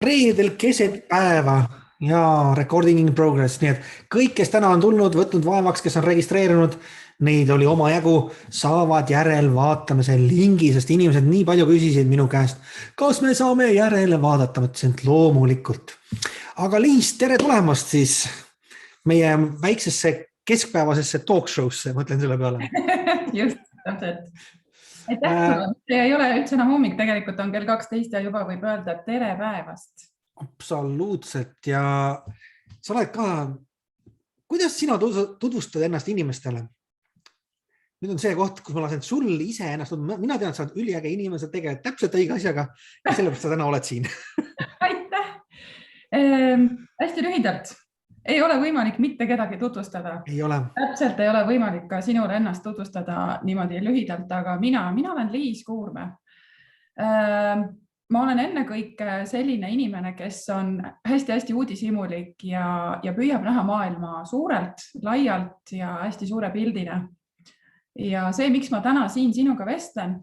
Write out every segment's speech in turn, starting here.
Reedel keset päeva ja recording in progress, nii et kõik, kes täna on tulnud, võtnud vaevaks, kes on registreerunud, neid oli omajagu, saavad järelvaatamise lingi, sest inimesed nii palju küsisid minu käest, kas me saame järele vaadata, mõtlesin, et loomulikult. Aga Liis, tere tulemast siis meie väiksesse keskpäevasesse talk show'sse, mõtlen selle peale. Just, täpselt. Aitäh sulle. See ei ole üldse enam hommik, tegelikult on kell 12 ja juba võib öelda tere päevast. Absoluutselt ja sa oled ka, kuidas sina tutvustad ennast inimestele? Nüüd on see koht, kus ma lasen sul ise ennast, mina tean, et sa oled üliäge inimene, sa tegeled täpselt õige asjaga ja sellepärast sa täna oled siin. Aitäh! Hästi lühidalt. Ei ole võimalik mitte kedagi tutvustada. Ei ole. Täpselt ei ole võimalik ka sinul ennast tutvustada niimoodi lühidalt, aga mina olen Liis Kuurme. Ma olen ennekõike selline inimene, kes on hästi-hästi uudishimulik ja püüab näha maailma suurelt, laialt ja hästi suure pildina. Ja see, miks ma täna siin sinuga vestlen,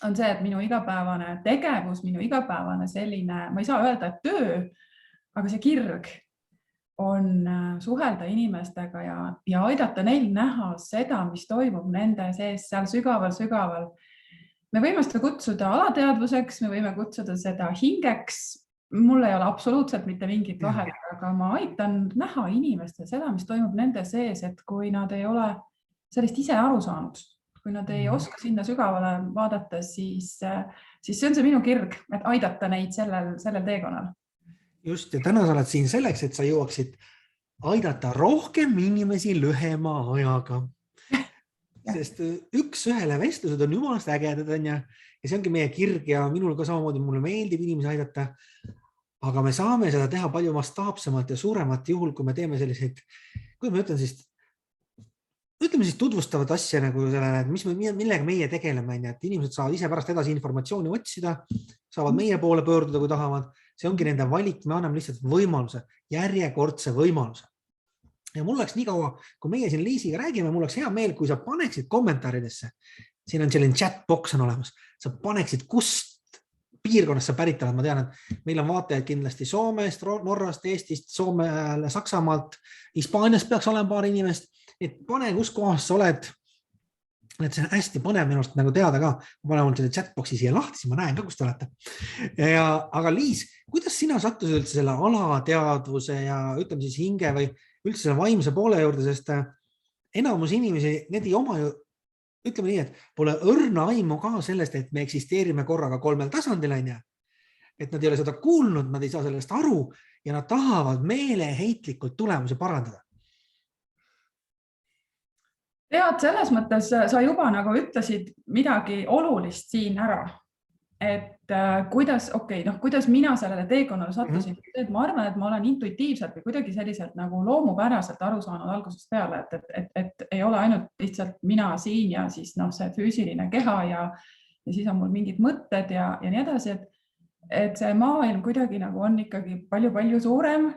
on see, et minu igapäevane tegevus, minu igapäevane selline, ma ei saa öelda, et töö, aga see kirg on suhelda inimestega ja aidata neil näha seda, mis toimub nende sees seal sügaval. Me võime seda kutsuda alateadvuseks, me võime kutsuda seda hingeks. Mul ei ole absoluutselt mitte mingit vahet, aga ma aitan näha inimestel seda, mis toimub nende sees, et kui nad ei ole sellest ise aru saanud, kui nad ei oska sinna sügavale vaadata, siis see on see minu kirg, et aidata neid sellel teekonnal. Just, ja täna sa oled siin selleks, et sa jõuaksid aidata rohkem inimesi lühema ajaga. Sest üks ühele vestlused on jumalast ägedad, ja see ongi meie kirg ja minul ka samamoodi, mulle meeldib inimesi aidata, aga me saame seda teha palju mastaapsemalt ja suuremat juhul, kui me teeme selliseid, kuidas ma ütlen siis, ütleme siis tutvustavat asja, nagu sellele, millega meie tegeleme, et inimesed saavad ise pärast edasi informatsiooni otsida, saavad meie poole pöörduda, kui tahavad. See ongi nende valik, me anname lihtsalt võimaluse, järjekordse võimaluse. Ja mul oleks nii kaua, kui meie siin Liisiga räägime, mul oleks hea meel, kui sa paneksid kommentaaridesse. Siin on selline chatbox on olemas. Sa paneksid, kust piirkonnast sa pärit oled. Ma tean, et meil on vaatajaid kindlasti Soomest, Norrast, Eestist, Soomele, Saksamaalt, Hispaaniast peaks olema paar inimest. Et pane, kus kohas sa oled. Et see on hästi põnev minust nagu teada ka. Ma panen mul selle chatboxi siia lahti, siis ma näen ka, kus te olete. Aga Liis, kuidas sina sattusid üldse selle alateadvuse ja ütleme siis hinge või üldse selle vaimse poole juurde, sest enamus inimesi, need ei oma ju, ütleme nii, et pole õrna aimu ka sellest, et me eksisteerime korraga 3 tasandil, et nad ei ole seda kuulnud, nad ei saa sellest aru ja nad tahavad meeleheitlikult tulemusi parandada. Tead, selles mõttes sa juba nagu ütlesid midagi olulist siin ära, et kuidas mina sellele teekonnale sattusin. Ma arvan, et ma olen intuitiivselt või kuidagi selliselt nagu loomupäraselt aru saanud algusest peale, et ei ole ainult lihtsalt mina siin ja siis see füüsiline keha ja siis on mul mingid mõtted ja nii edasi, et see maailm kuidagi nagu on ikkagi palju suurem.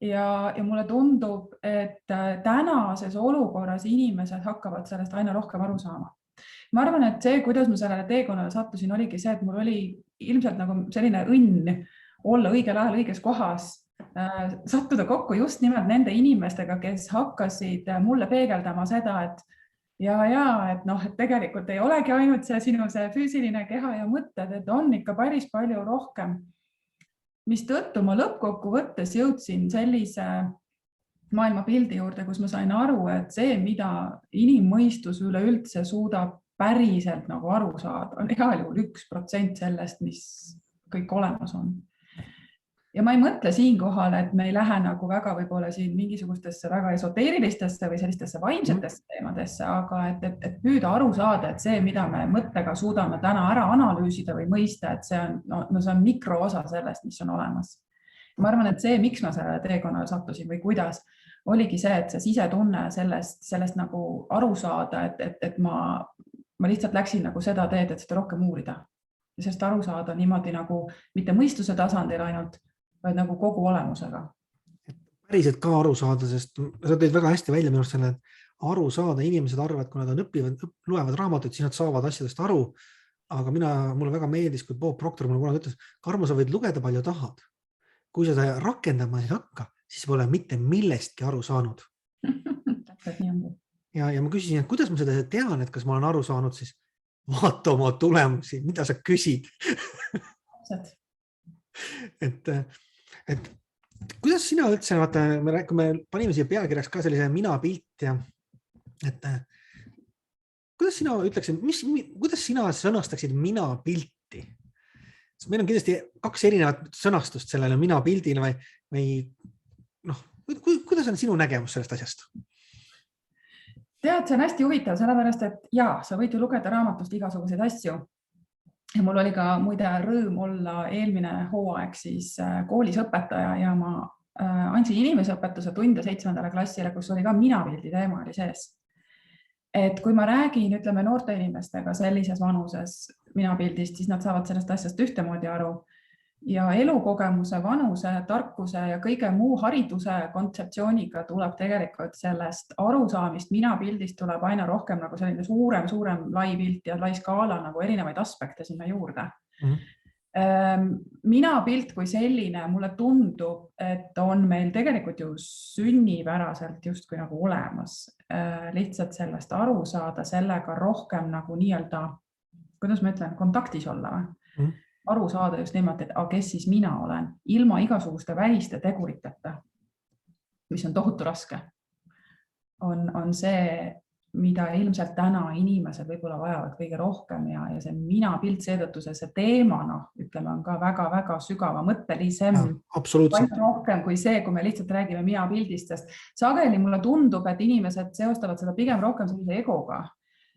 Ja mulle tundub, et tänases olukorras inimesed hakkavad sellest aina rohkem aru saama. Ma arvan, et see, kuidas ma sellele teekonnale sattusin, oligi see, et mul oli ilmselt nagu selline õnn olla õigel ajal õiges kohas, sattuda kokku just nimelt nende inimestega, kes hakkasid mulle peegeldama seda, et tegelikult ei olegi ainult see sinu see füüsiline keha ja mõtted, et on ikka päris palju rohkem. Mis tõttu ma lõppkokkuvõttes jõudsin sellise maailmapildi juurde, kus ma sain aru, et see, mida inimmõistus üleüldse suudab päriselt nagu aru saada, on igal juhul 1% sellest, mis kõik olemas on. Ja ma ei mõtle siinkohal, et me ei lähe nagu väga võib-olla siin mingisugustesse väga esoteerilistesse või sellistesse vaimsetesse teemadesse, aga et püüda aru saada, et see, mida me mõttega suudame täna ära analüüsida või mõista, et see on mikroosa sellest, mis on olemas. Ma arvan, et see, miks ma sellele teekonnale sattusin või kuidas, oligi see, et see sisetunne sellest nagu aru saada, et ma lihtsalt läksin nagu seda teed, et seda rohkem uurida. Ja sellest aru saada niimoodi nagu mitte mõistuse tasandil ainult, vaid nagu kogu olemusega. Päriselt ka aru saada, sest sa tõid väga hästi välja minust selle, et aru saada, inimesed arvavad, kui nad loevad raamatut, siis nad saavad asjadest aru, aga mulle väga meeldis, kui Bob Proctor mulle kunagi ütles, Karmo, sa võid lugeda palju tahad. Kui sa seda rakendama ei hakka, siis pole mitte millestki aru saanud. Ja ma küsisin, et kuidas ma seda tean, et kas ma olen aru saanud, siis vaata oma tulemusi, mida sa küsid. et kuidas sina üldse, vaata, kui me panime siia pealkirjaks ka sellise mina pilt ja et kuidas sina ütleksid, kuidas sina sõnastaksid mina pilti? Meil on kindlasti 2 erinevat sõnastust sellele mina pildile või kuidas on sinu nägemus sellest asjast? Tead, see on hästi huvitav, sellepärast, et sa võid ju lugeda raamatust igasuguseid asju. Ja mul oli ka muide rõõm olla eelmine hooaeg siis koolis õpetaja ja ma andsin inimeseõpetuse tunde 7. klassile, kus oli ka minapildi teema oli sees. Et kui ma räägin, ütleme, noorte inimestega sellises vanuses minapildist, siis nad saavad sellest asjast ühtemoodi aru. Ja elukogemuse, vanuse, tarkuse ja kõige muu hariduse kontseptsiooniga tuleb tegelikult sellest arusaamist minapildist tuleb aina rohkem nagu selline suurem lai pilt ja lai skaala nagu erinevaid aspekte sinna juurde. Minapilt kui selline, mulle tundub, et on meil tegelikult ju sünnipäraselt justkui nagu olemas. Lihtsalt sellest aru saada, sellega rohkem nagu nii-öelda, kuidas ma ütlen, kontaktis olla või? Aru saada just niimoodi, et kes siis mina olen, ilma igasuguste väliste teguriteta, mis on tohutu raske, on see, mida ilmselt täna inimesed võib-olla vajavad kõige rohkem ja see minapilt seetõttu see teemana, ütleme, on ka väga-väga sügava mõttelisem. Absoluutselt. Rohkem kui see, kui me lihtsalt räägime minapildist, sest sageli mulle tundub, et inimesed seostavad seda pigem rohkem sellise egoga.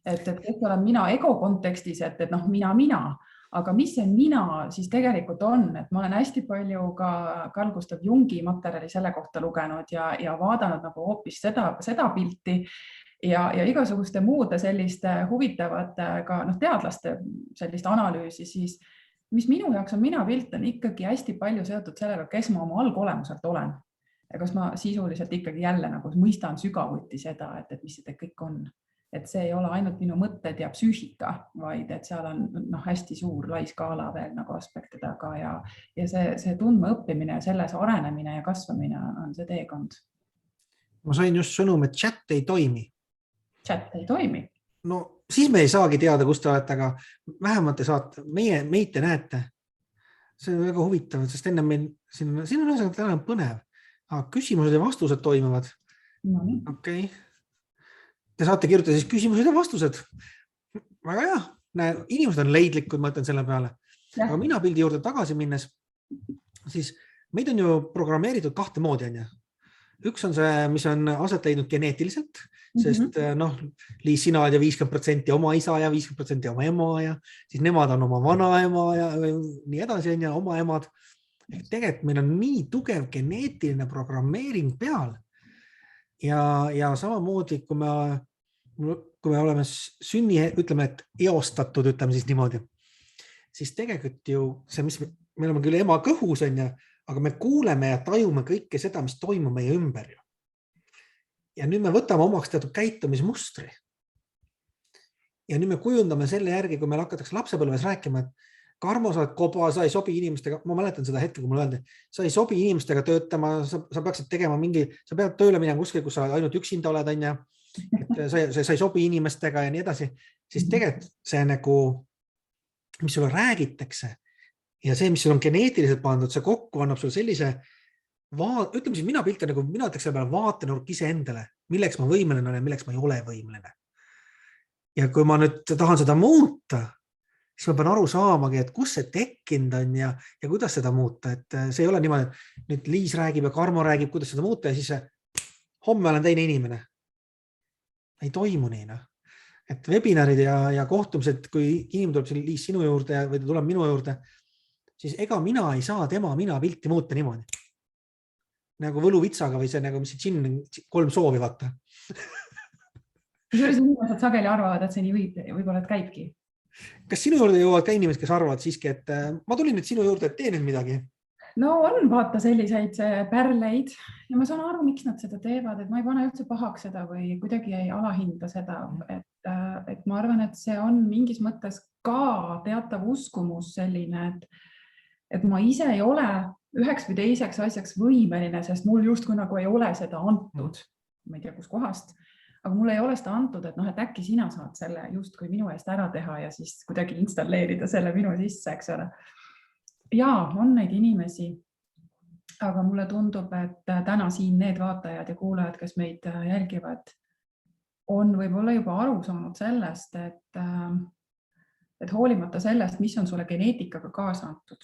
Et kes olen mina ego kontekstis, et mina. Aga mis see mina siis tegelikult on, et ma olen hästi palju ka Carl Gustav Jungi materjali selle kohta lugenud ja vaadanud nagu hoopis seda pilti ja igasuguste muude selliste huvitavate ka teadlaste sellist analüüsi, siis mis minu jaoks on minapilt on ikkagi hästi palju seotud sellega, kes ma oma algolemuselt olen. Ja kas ma sisuliselt ikkagi jälle nagu mõistan sügavuti seda, et mis see kõik on. Et see ei ole ainult minu mõtted ja psüühika, vaid et seal on hästi suur lai skaala veel nagu aspektidega ja see tundma õppimine ja selles arenemine ja kasvamine on see teekond. Ma sain just sõnum, et chat ei toimi. Chat ei toimi? No siis me ei saagi teada, kus te olete, aga vähemalt te saate, meid te näete. See on väga huvitav, sest enne meil siin on ühesõnaga täna põnev. Küsimused ja vastused toimuvad. Okei. Te saate kirjutada siis küsimused ja vastused. Väga hea. Inimesed on leidlikud, ma ütlen selle peale. Aga mina pildi juurde tagasi minnes, siis meid on ju programmeeritud 2 moodi. Üks on see, mis on aset leidnud geneetiliselt, sest Liis, sina oled ja 50% oma isa ja 50% oma ema ja siis nemad on oma vanaema ja nii edasi on ja oma emad. Tegelikult meil on nii tugev geneetiline programmeering peal. Ja samamoodi, kui me oleme ütleme, et eostatud, ütleme siis niimoodi, siis tegelikult ju see, mis me oleme küll ema kõhus, aga me kuuleme ja tajume kõike seda, mis toimub meie ümber. Ja nüüd me võtame omaks teatud käitumismustri. Ja nüüd me kujundame selle järgi, kui meil hakatakse lapsepõlves rääkima, et Karmo, sa oled koba, sa ei sobi inimestega, ma mäletan seda hetke, kui mulle öeldi, sa ei sobi inimestega töötama, sa peaksid tegema sa pead tööle minema kuskil, kus sa ainult üksinda oled, et sa ei sobi inimestega ja nii edasi, siis tegelikult see nagu, mis sulle räägitakse ja see, mis sul on geneetiliselt pandud, see kokku annab sulle sellise, ütleme siis mina pilt on nagu, mina ütleks selle peale vaatenurk iseendale, milleks ma võimeline olen, milleks ma ei ole võimeline. Ja kui ma nüüd tahan seda muuta, siis ma pean aru saamagi, et kus see tekkinud on ja kuidas seda muuta. Et see ei ole niimoodi, et nüüd Liis räägib ja Karmo räägib, kuidas seda muuta ja siis homme olen teine inimene. Ei toimu nii. Et webinarid ja kohtumised, kui inimene tuleb Liis sinu juurde või ta tuleb minu juurde, siis ega mina ei saa mina pilti muuta niimoodi. Nagu võluvitsaga või see, nagu mis see džinn 3 soovi vaata. Kusjuures inimesed sageli arvavad, et see nii võib-olla et käibki. Kas sinu juurde jõuavad ka inimesed, kes arvavad siiski, et ma tulin nüüd sinu juurde, et tee nüüd midagi? No on vaata selliseid pärleid ja ma saan aru, miks nad seda teevad, et ma ei pane üldse pahaks seda või kuidagi ei alahinda seda, et ma arvan, et see on mingis mõttes ka teatav uskumus selline, et ma ise ei ole üheks või teiseks asjaks võimeline, sest mul justkui nagu ei ole seda antud, ma ei tea kus kohast, aga mul ei ole seda antud, et äkki sina saad selle justkui minu eest ära teha ja siis kuidagi installeerida selle minu sisse, eks ole. Ja on neid inimesi, aga mulle tundub, et täna siin need vaatajad ja kuulajad, kes meid jälgivad, on võib-olla juba aru saanud sellest, et hoolimata sellest, mis on sulle geneetikaga kaasa antud,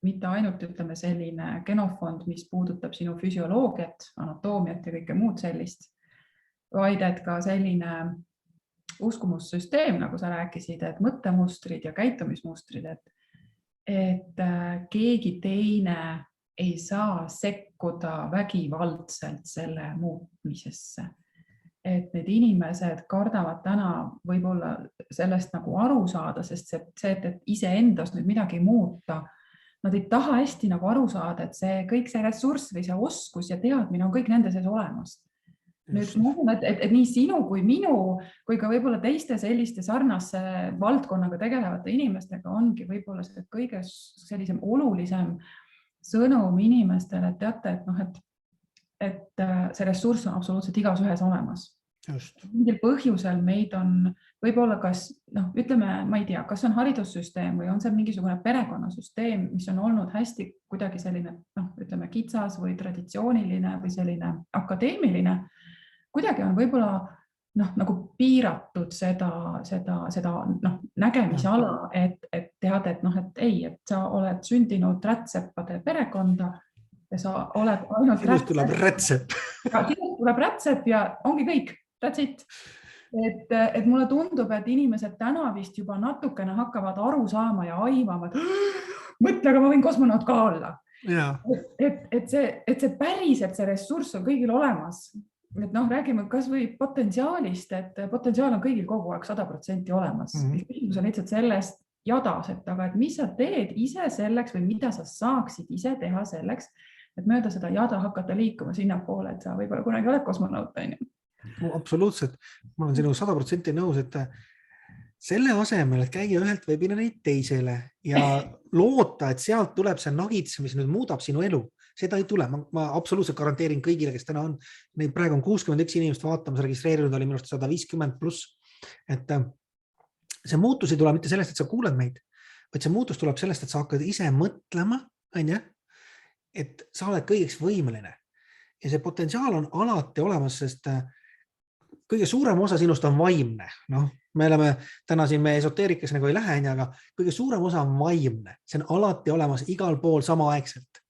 mitte ainult ütleme selline genofond, mis puudutab sinu füsioloogiat, anatoomiat ja kõike muud sellist, vaid et ka selline uskumussüsteem, nagu sa rääkisid, et mõttemustrid ja käitumismustrid, et keegi teine ei saa sekkuda vägivaldselt selle muutmisesse. Et need inimesed kardavad täna võib-olla sellest nagu aru saada, sest see, et iseendast nüüd midagi muuta, nad ei taha hästi nagu aru saada, et see kõik see ressurss või see oskus ja teadmine on kõik nende sees olemas. Nüüd ma usun, et nii sinu kui minu, kui ka võib-olla teiste selliste sarnase valdkonnaga tegelevate inimestega ongi võib-olla see kõige sellisem olulisem sõnum inimestele, et teate, et see ressurss on absoluutselt igas ühes olemas. Mingil põhjusel meid on võib-olla kas, ütleme, ma ei tea, kas on haridussüsteem või on see mingisugune perekonnasüsteem, mis on olnud hästi kuidagi selline, ütleme, kitsas või traditsiooniline või selline akadeemiline, kuidagi on võib-olla nagu piiratud seda nägemisala, et tead, et ei, et sa oled sündinud rätseppade perekonda ja sa oled ainult sinust tuleb rätsep. Sinust tuleb rätsep ja ongi kõik, that's it. Et mulle tundub, et inimesed täna vist juba natukene hakkavad aru saama ja aimama, mõtle, aga ma võin kosmonaut ka olla. Et see päriselt, see ressurss on kõigil olemas. Et räägime kas või potentsiaalist, et potentsiaal on kõigil kogu aeg 100% olemas. Küsimus on lihtsalt sellest jadas, et mis sa teed ise selleks või mida sa saaksid ise teha selleks, et mööda seda jada hakata liikuma sinnapoole, et sa võib-olla kunagi oled kosmonaut. Absoluutselt. Ma olen sinu 100% nõus, et selle asemel, et käia ühelt webinarilt teisele ja loota, et sealt tuleb see nagits, mis nüüd muudab sinu elu. Seda ei tule. Ma absoluutselt garanteerin kõigile, kes täna on. Neid praegu on 61 inimest vaatamas, registreerinud oli minust 150 pluss. Et see muutus ei tule mitte sellest, et sa kuuled meid, vaid see muutus tuleb sellest, et sa hakkad ise mõtlema, et sa oled kõigeks võimeline. Ja see potentsiaal on alati olemas, sest kõige suurem osa sinust on vaimne. Me oleme täna siin meie esoteerikas nagu ei lähe, aga kõige suurem osa on vaimne. See on alati olemas igal pool samaaegselt.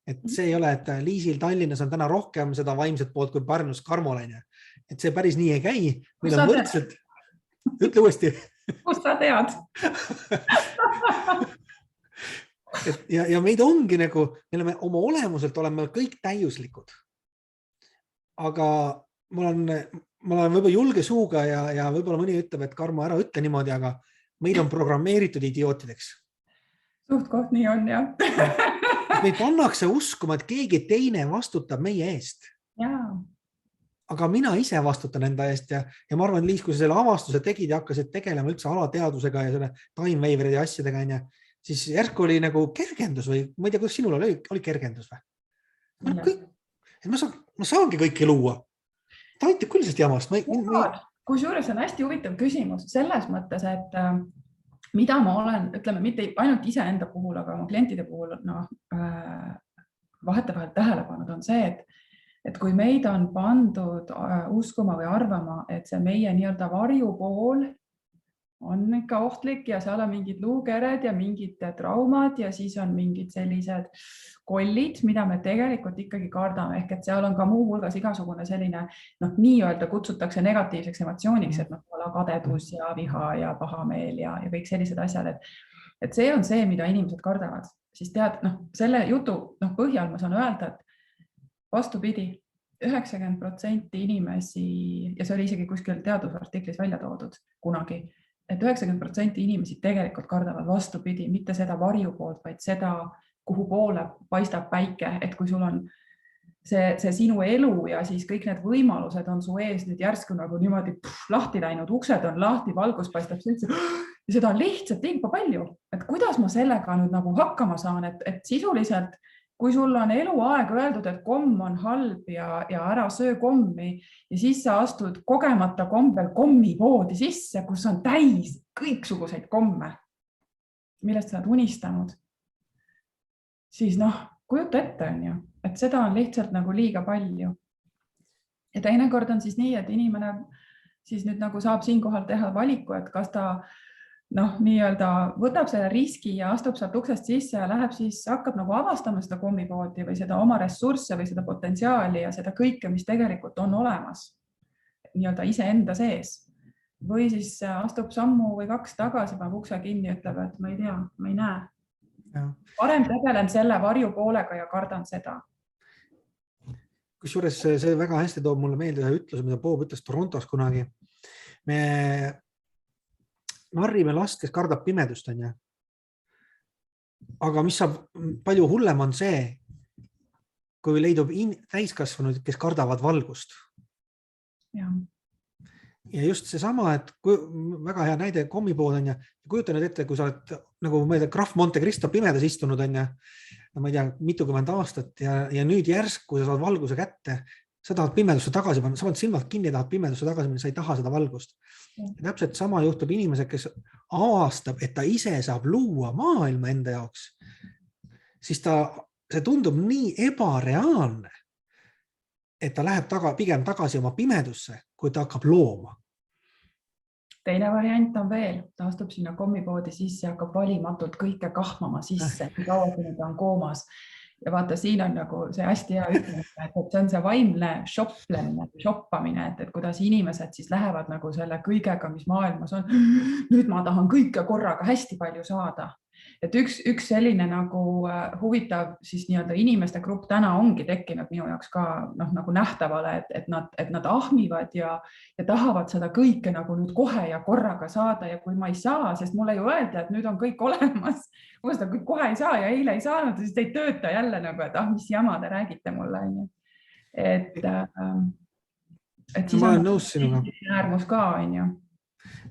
Et see ei ole, et Liisil Tallinnas on täna rohkem seda vaimset poolt kui Pärnus Karmol. Et see päris nii ei käi. Meil on võrdselt. Ütle uuesti. Kus sa tead? Ja meid ongi nagu, me oleme oma olemuselt oleme kõik täiuslikud. Aga ma olen võib-olla julge suuga ja võib-olla mõni ütleb, et Karmo, ära ütle niimoodi, aga meid on programmeeritud idiootideks. Suht koht nii on, jah. Meid pannakse uskuma, et keegi teine vastutab meie eest. Aga mina ise vastutan enda eest ja ma arvan, Liis, kui sa selle avastuse tegid ja hakkasid tegelema üldse alateadusega ja selle time-waveride asjadega, siis järsku oli nagu kergendus või ma ei tea, kuidas sinul oli kergendus või? Ma saangi kõike luua. Ta aitab küll sest jamast. Kusjuures on hästi huvitav küsimus selles mõttes, et mida ma olen, ütleme, mitte ainult ise enda puhul, aga oma klientide puhul vahetevahel tähele pannud on see, et kui meid on pandud uskuma või arvama, et see meie nii-öelda varjupool on ikka ohtlik ja seal on mingid luukered ja mingid traumad ja siis on mingid sellised kollid, mida me tegelikult ikkagi kardame, ehk et seal on ka muu hulgas igasugune selline, nii-öelda kutsutakse negatiivseks emotsiooniks, et kadedus ja viha ja pahameel ja kõik sellised asjad, et see on see, mida inimesed kardavad. Siis tead, selle jutu põhjal ma saan öelda, et vastupidi, 90% inimesi, ja see oli isegi kuskil teadusartiklis välja toodud kunagi, et 90% inimesi tegelikult kardavad vastupidi, mitte seda varjupoolt, vaid seda, kuhu poole paistab päike, et kui sul on see sinu elu ja siis kõik need võimalused on su ees nüüd järsku nagu niimoodi lahti läinud, uksed on lahti, valgus paistab üldse ja seda on lihtsalt liiga palju, et kuidas ma sellega nüüd nagu hakkama saan, et sisuliselt, kui sul on eluaeg öeldud, et komm on halb ja ära söö kommi ja siis sa astud kogemata kombel kommipoodi sisse, kus on täis kõiksuguseid komme, millest sa oled unistanud, siis kujuta ette on ju, et seda on lihtsalt nagu liiga palju. Ja teinekord on siis nii, et inimene siis nüüd nagu saab siinkohal teha valiku, et kas ta nii-öelda võtab selle riski ja astub sealt uksest sisse ja läheb siis, hakkab nagu avastama seda kommipoodi või seda oma ressursse või seda potentsiaali ja seda kõike, mis tegelikult on olemas nii-öelda iseenda sees. Või siis astub sammu või 2 tagasi, paneb ukse kinni ja ütleb, et ma ei tea, ma ei näe. Ja. Parem tegelen selle varjupoolega ja kardan seda. Kusjuures see väga hästi toob mulle meelde ühe ütluse, mida Bob ütles Torontos kunagi. Me narrime last, kes kardab pimedust, on ju. Aga mis saab palju hullem on see, kui leidub täiskasvanud, kes kardavad valgust. Ja just seesama, et väga hea näide kommipood on ja kujuta nüüd ette, kui sa oled nagu Graf Monte Cristo pimedas istunud on ja ma ei tea, mitukümmend aastat ja nüüd järsk, kui sa saad valguse kätte, sa tahad pimedusse tagasi panna, sa paned silmad kinni, tahad pimedusse tagasi minna, sa ei taha seda valgust. Ja täpselt sama juhtub inimesed, kes avastab, et ta ise saab luua maailma enda jaoks, siis see tundub nii ebareaalne, et ta läheb pigem tagasi oma pimedusse, kui ta hakkab looma. Teine variant on veel, ta astub sinna kommipoodi sisse ja hakkab valimatult kõike kahmama sisse, kui kaua ta on koomas. Ja vaata, siin on nagu see hästi hea ütlemine, et see on see vaimne shoppamine, et kuidas inimesed siis lähevad nagu selle kõigega, mis maailmas on. Nüüd ma tahan kõike korraga hästi palju saada. Et üks selline nagu huvitav siis nii-öelda inimeste grupp täna ongi tekkinud minu jaoks ka nagu nähtavale, et nad ahmivad ja tahavad seda kõike nagu nüüd kohe ja korraga saada ja kui ma ei saa, sest mulle ju öelda, et nüüd on kõik olemas, kui ma seda kõik kohe ei saa ja eile ei saanud, siis ei tööta jälle nagu, et mis jama te räägite mulle. Et siis ma olen nõus sinuga. Äärmus ka, on ju.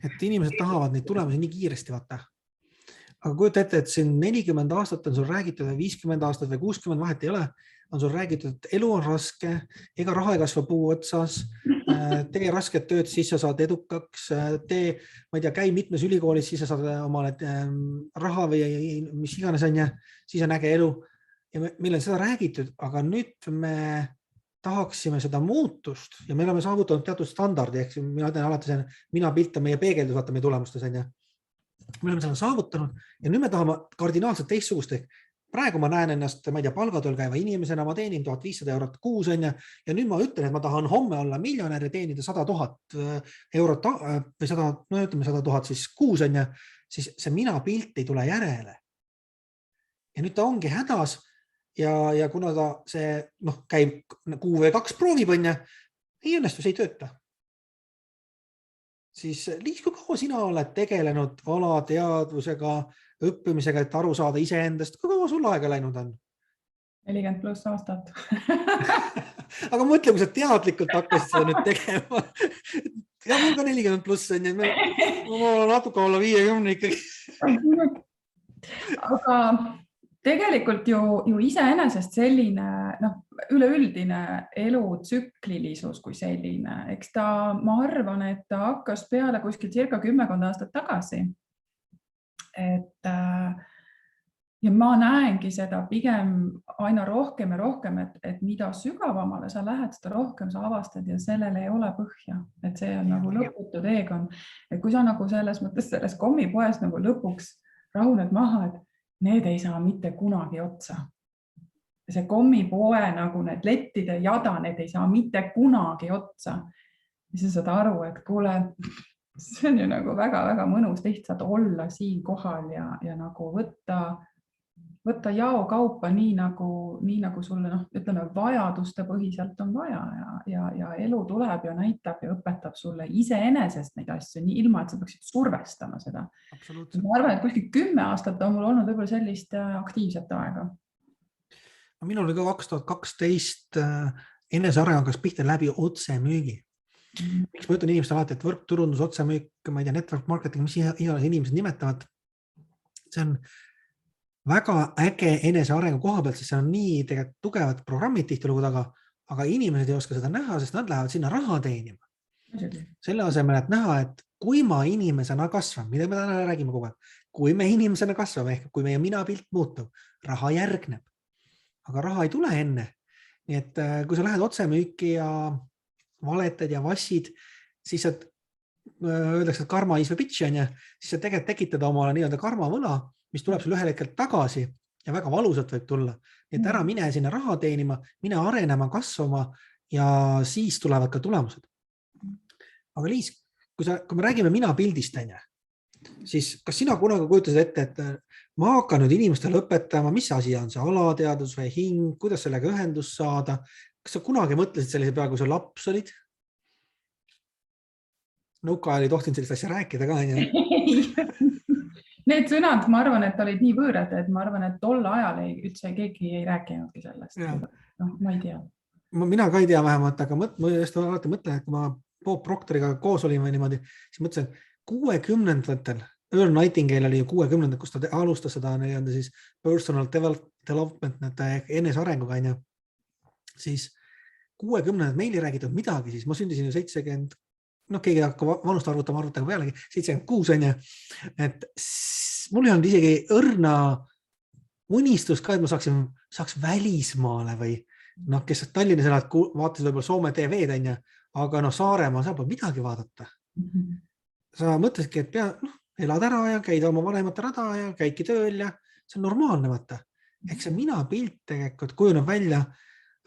Et inimesed tahavad neid tulemusi nii kiiresti vaata. Aga kujuta ette, et siin 40 aastat on sul räägitud, 50 aastat või 60 vahet ei ole, on sul räägitud, et elu on raske, ega raha ei kasva puu otsas, tee rasket tööd, siis sa saad edukaks, ma ei tea, käi mitmes ülikoolis, siis sa saad omale raha või mis iganes on ja siis on äge elu. Ja meil on seda räägitud, aga nüüd me tahaksime seda muutust ja me oleme saavutanud teatud standardi, ehk mina ütlen alati see, mina pilt on meie peegeldus, vaata meie tulemustes on ja me oleme selle saavutanud ja nüüd me tahame kardinaalselt teistsugust. Praegu ma näen ennast, ma ei tea, palgatööl käiva inimesena, ma teenin 1500 eurot kuus on ja nüüd ma ütlen, et ma tahan homme olla miljonär ja teenida 100 000 eurot või 100 000 siis kuus on ja siis see mina pilt ei tule järele. Ja nüüd ta ongi hädas ja kuna ta see käib kuu või 2 proovib on ja ei õnnestu, see ei tööta. Siis liiks, kui kaua sina oled tegelenud alateadvusega, õppimisega, et aru saada iseendast, kui kaua sul aega läinud on? 40+ aastat. Aga mõtle, kui sa teadlikult hakkasid seda nüüd tegema. Ja mul ka 40+ on ja ma natuke olla 50 ikkagi. Aga tegelikult ju iseenesest selline üleüldine elutsüklilisus kui selline, eks ma arvan, et ta hakkas peale kuskil circa 10 aastat tagasi. Ja ma näengi seda pigem aina rohkem ja rohkem, et mida sügavamale sa lähed, seda rohkem sa avastad ja sellel ei ole põhja. Et see on nagu lõputu teekond. Et kui sa nagu selles mõttes selles kommipoes nagu lõpuks rahuned maha, et need ei saa mitte kunagi otsa. See kommipoe nagu need lettide jada, need ei saa mitte kunagi otsa. Ja sa saad aru, et kuule, see on ju nagu väga-väga mõnus lihtsalt olla siin kohal ja nagu võtta jao kaupa nii nagu sulle, ütleme, vajaduste põhiselt on vaja ja elu tuleb ja näitab ja õpetab sulle iseenesest neid asju, nii ilma, et sa peaksid survestama seda. Ma arvan, et kuskil 10 aastat on mul olnud võib-olla sellist aktiivset aega. Minul oli ka 2012 eneseareng hakkas pihta läbi otsemüügi. Miks ma ütlen inimestele alati, et võrkturundus, otsemüük, ma ei tea, network marketing, mis iganes inimesed nimetavad, see on väga äge enesearengu koha pealt, sest see on nii tegelikult tugevad programmid tihtilugu taga, aga inimesed ei oska seda näha, sest nad lähevad sinna raha teenima. Selle asemel, et näha, et kui ma inimesena kasvan, mida me täna räägime kogu aeg, kui me inimesena kasvame, ehk kui meie minapilt muutub, raha järgneb, aga raha ei tule enne. Nii et kui sa lähed otsemüüki ja valetad ja vassid, siis sa öeldakse, et karma is a bitch, siis sa tegelikult tekitad omale nii-öelda karmavõla, mis tuleb sul ühel hetkel tagasi ja väga valusalt võib tulla. Nii et ära mine sinna raha teenima, mine arenema, kasvama ja siis tulevad ka tulemused. Aga Liis, kui me räägime mina pildist, siis kas sina kunagi kujutasid ette, et ma hakkan nüüd inimestele õpetama, mis asi on see alateadus või hing, kuidas sellega ühendust saada? Kas sa kunagi mõtlesid sellise peale, kui sa laps olid? Nuka ei tohtinud sellist asja rääkida ka. Need sõnad, ma arvan, et olid nii võõrad, et ma arvan, et tol ajal üldse keegi ei rääkinudki sellest. No, ma ei tea. Mina ka ei tea vähemalt, aga ma just alati mõtlen, et kui ma Bob Proctoriga koos olin või niimoodi, siis mõtlesin, 60-ndatel, Earl Nightingale oli ju 60-ndad, kus ta alustas seda siis personal development, enesearenguga, siis 60-ndad meil ei räägitud midagi, siis ma sündisin ju 70, keegi hakka vanust arvutama pealegi, 76, et mul ei olnud isegi õrna unistus ka, et ma saaks välismaale või kes Tallinnas elad, vaatasid võib-olla Soome TV-d, aga Saaremaa saab midagi vaadata. Sa mõtlesidki, et elad ära ja käid oma vanemate rada ja käidki tööl ja see on normaalne vaata. Ehk see mina pilt tegelikult kujuneb välja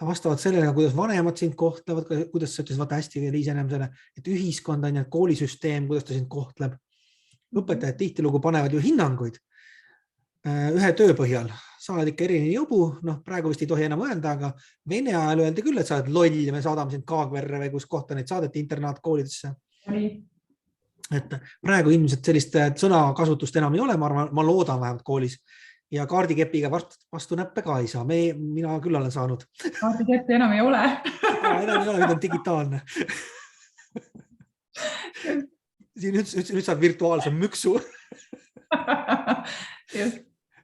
vastavalt sellele, kuidas vanemad sind kohtlevad, kuidas sa ütlesid vaata hästi Liis Enemsele, et ühiskond on ja koolisüsteem, kuidas ta sind kohtleb. Õpetajad tihtilugu panevad ju hinnanguid ühe töö põhjal. Sa oled ikka eriline jobu, praegu vist ei tohi enam öelda, aga Vene ajal öeldi küll, et sa oled loll ja me saadame sind Kaagverre või kus kohta neid saadeti internaatkoolidesse. Et praegu ilmselt sellist sõnakasutust enam ei ole, ma loodan vähemalt koolis ja kaardikepiga vastu näppe ka ei saa. Mina küll olen saanud. Kaardikepi enam ei ole. Enam ei ole, nüüd on digitaalne. Nüüd saad virtuaalse müksu.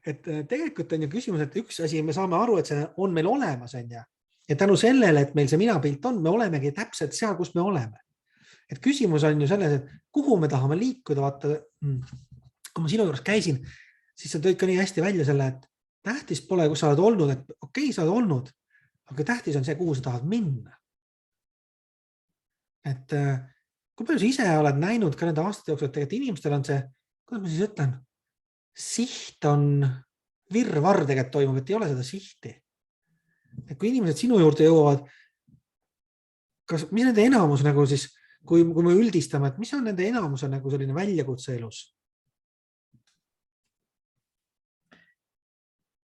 Et tegelikult on ju küsimus, et üks asi, me saame aru, et see on meil olemas, ja tänu sellele, et meil see minapilt on, me olemegi täpselt seal, kus me oleme. Et küsimus on ju selles, et kuhu me tahame liikuda, vaata, kui ma sinu juures käisin, siis sa tõid ka nii hästi välja selle, et tähtis pole, kus sa oled olnud, et okei, sa oled olnud, aga tähtis on see, kuhu sa tahad minna. Et kui palju sa ise oled näinud ka nende aastate jooksul, et tegelikult inimestel on see, kuidas ma siis ütlen, siht on virvarr tegelikult toimub, et ei ole seda sihti. Et kui inimesed sinu juurde jõuavad, mis nende enamus nagu siis, kui me üldistame, et mis on nende enamuse nagu selline väljakutse elus?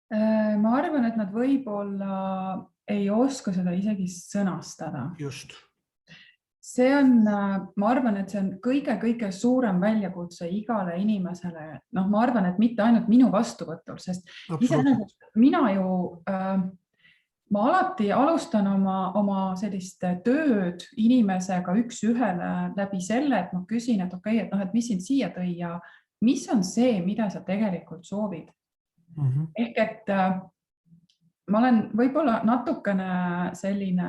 Ma arvan, et nad võib-olla ei oska seda isegi sõnastada. Just. See on, ma arvan, et see on kõige suurem väljakutse igale inimesele. Ma arvan, et mitte ainult minu vastuvõtul, sest mina ju, ma alati alustan oma sellist tööd inimesega üks ühele läbi selle, et ma küsin, et okei, et mis sind siia tõi ja mis on see, mida sa tegelikult soovid. Ehk et ma olen võib-olla natukene selline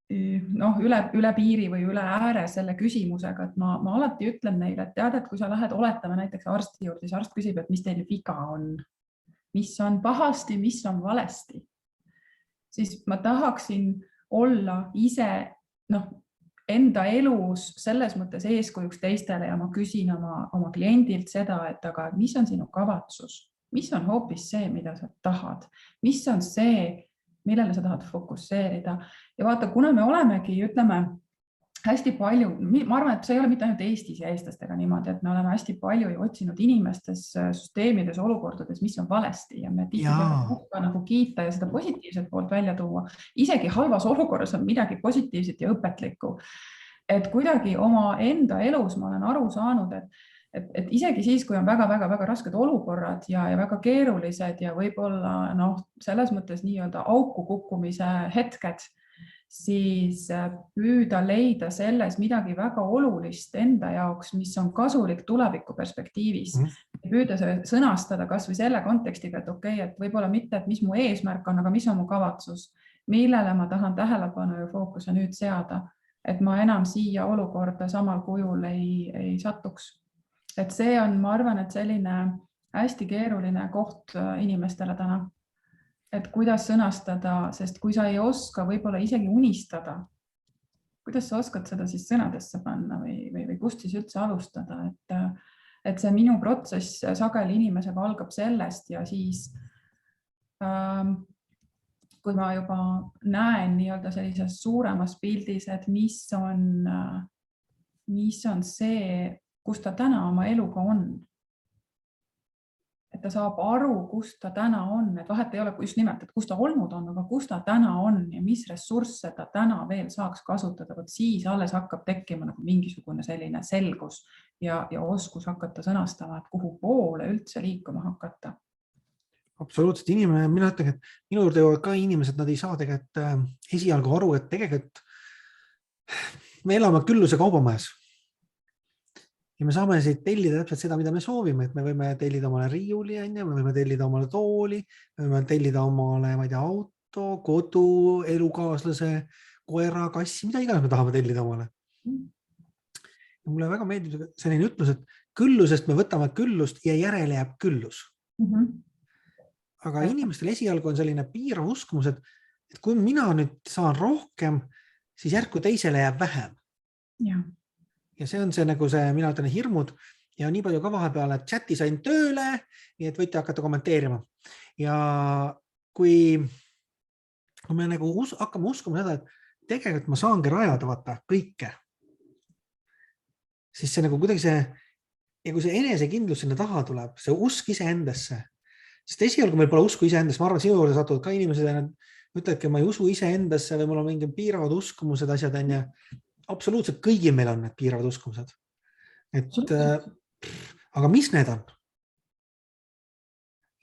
üle piiri või üle ääre selle küsimusega, et ma alati ütlen neile, et tead, et kui sa lähed oletame näiteks arsti juurde, siis arst küsib, et mis teil viga on, mis on pahasti, mis on valesti. Siis ma tahaksin olla ise enda elus selles mõttes eeskujuks teistele ja ma küsin oma kliendilt seda, et aga mis on sinu kavatsus, mis on hoopis see, mida sa tahad, mis on see, millele sa tahad fokusseerida. Ja vaata, kuna me olemegi, ütleme, hästi palju, ma arvan, et see ei ole mitte ainult Eestis ja eestlastega niimoodi, et me oleme hästi palju otsinud inimestes süsteemides, olukordades, mis on valesti ja me tihti nagu kiita ja seda positiivset poolt välja tuua. Isegi halvas olukorras on midagi positiivset ja õpetlikku. Et kuidagi oma enda elus ma olen aru saanud, et isegi siis, kui on väga rasked olukorrad ja väga keerulised ja võib-olla selles mõttes nii-öelda auku kukkumise hetked, siis püüda leida selles midagi väga olulist enda jaoks, mis on kasulik tuleviku perspektiivis. Püüda sõnastada kas või selle kontekstiga, et okei, et võib-olla mitte, et mis mu eesmärk on, aga mis on mu kavatsus, millele ma tahan tähelepanu ja fookuse nüüd seada, et ma enam siia olukorda samal kujul ei satuks. Et see on, ma arvan, et selline hästi keeruline koht inimestele täna. Et kuidas sõnastada, sest kui sa ei oska võib-olla isegi unistada, kuidas sa oskad seda siis sõnadesse panna või kust siis üldse alustada, et see minu protsess sageli inimesega algab sellest ja siis kui ma juba näen nii-öelda sellises suuremas pildis, et mis on see, kus ta täna oma eluga on. Et ta saab aru, kus ta täna on, et vahet ei ole just nimelt, et kus ta olnud on, aga kus ta täna on ja mis ressursse ta täna veel saaks kasutada, võt siis alles hakkab tekkima nagu mingisugune selline selgus ja oskus hakata sõnastama, et kuhu poole üldse liikuma hakata. Absoluutselt inimene, mina ütlen, et minu juurde jõuavad ka inimesed, nad ei saa tegelikult esialgu aru, et tegelikult me elame Külluse kaubamajas. Ja me saame siit tellida täpselt seda, mida me soovime, et me võime tellida omale riiuli, me võime tellida omale tooli, me võime tellida omale, ma ei tea, auto, kodu, elukaaslase, koera, kassi, mida iganes me tahame tellida omale. Ja mulle väga meeldib selline ütlus, et küllusest me võtame küllust ja järele jääb küllus. Aga inimestel esialgu on selline piirav uskumus, et kui mina nüüd saan rohkem, siis järku teisele jääb vähem. Ja see on see, nagu see, mina ütlen, hirmud ja nii palju ka vahepeal, et chati sain tööle, nii et võite hakata kommenteerima. Ja kui me nagu hakkame uskuma seda, et tegelikult ma saangi rajada vaata kõike, siis see nagu kuidagi see, ja kui see enesekindlus sinna taha tuleb, see usk iseendasse, sest esialgu meil pole usku iseendasse, ma arvan, sinu juurde satuvad ka inimesed ja nad ütlevadki, ma ei usu iseendasse või mul on mingi piiravad uskumused, asjad on ja absoluutselt kõigil meil on need piiravad uskumused. Aga mis need on?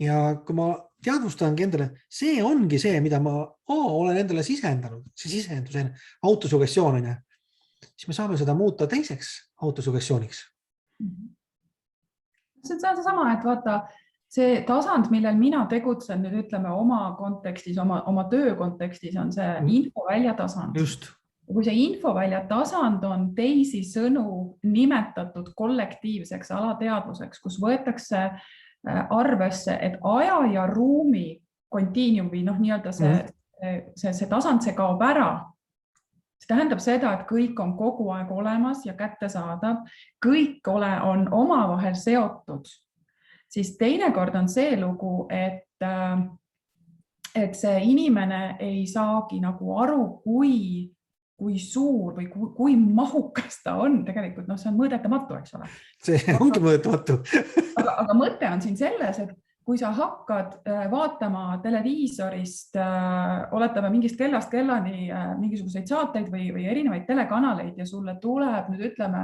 Ja kui ma teadvustangi endale, see ongi see, mida ma olen endale sisendanud, see sisendus, autosugestioon on, siis me saame seda muuta teiseks autosugestiooniks. See on seesama, et vaata, see tasand, millel mina tegutsen, nüüd ütleme oma kontekstis, oma töö kontekstis on see infovälja tasand. Just. Kui see infovälja tasand on teisi sõnu nimetatud kollektiivseks alateadvuseks, kus võetakse arvesse, et aja ja ruumi kontiinium või nii-öelda see tasand, see kaob ära. See tähendab seda, et kõik on kogu aeg olemas ja kättesaadav, kõik on omavahel seotud. Siis teinekord on see lugu, et see inimene ei saagi nagu aru, kui suur või kui mahukas ta on tegelikult, see on mõõdetamatu, eks ole. See ongi mõõdetamatu. Aga mõte on siin selles, et kui sa hakkad vaatama televiisorist, oletame mingist kellast kellani mingisuguseid saateid või erinevaid telekanaleid ja sulle tuleb nüüd ütleme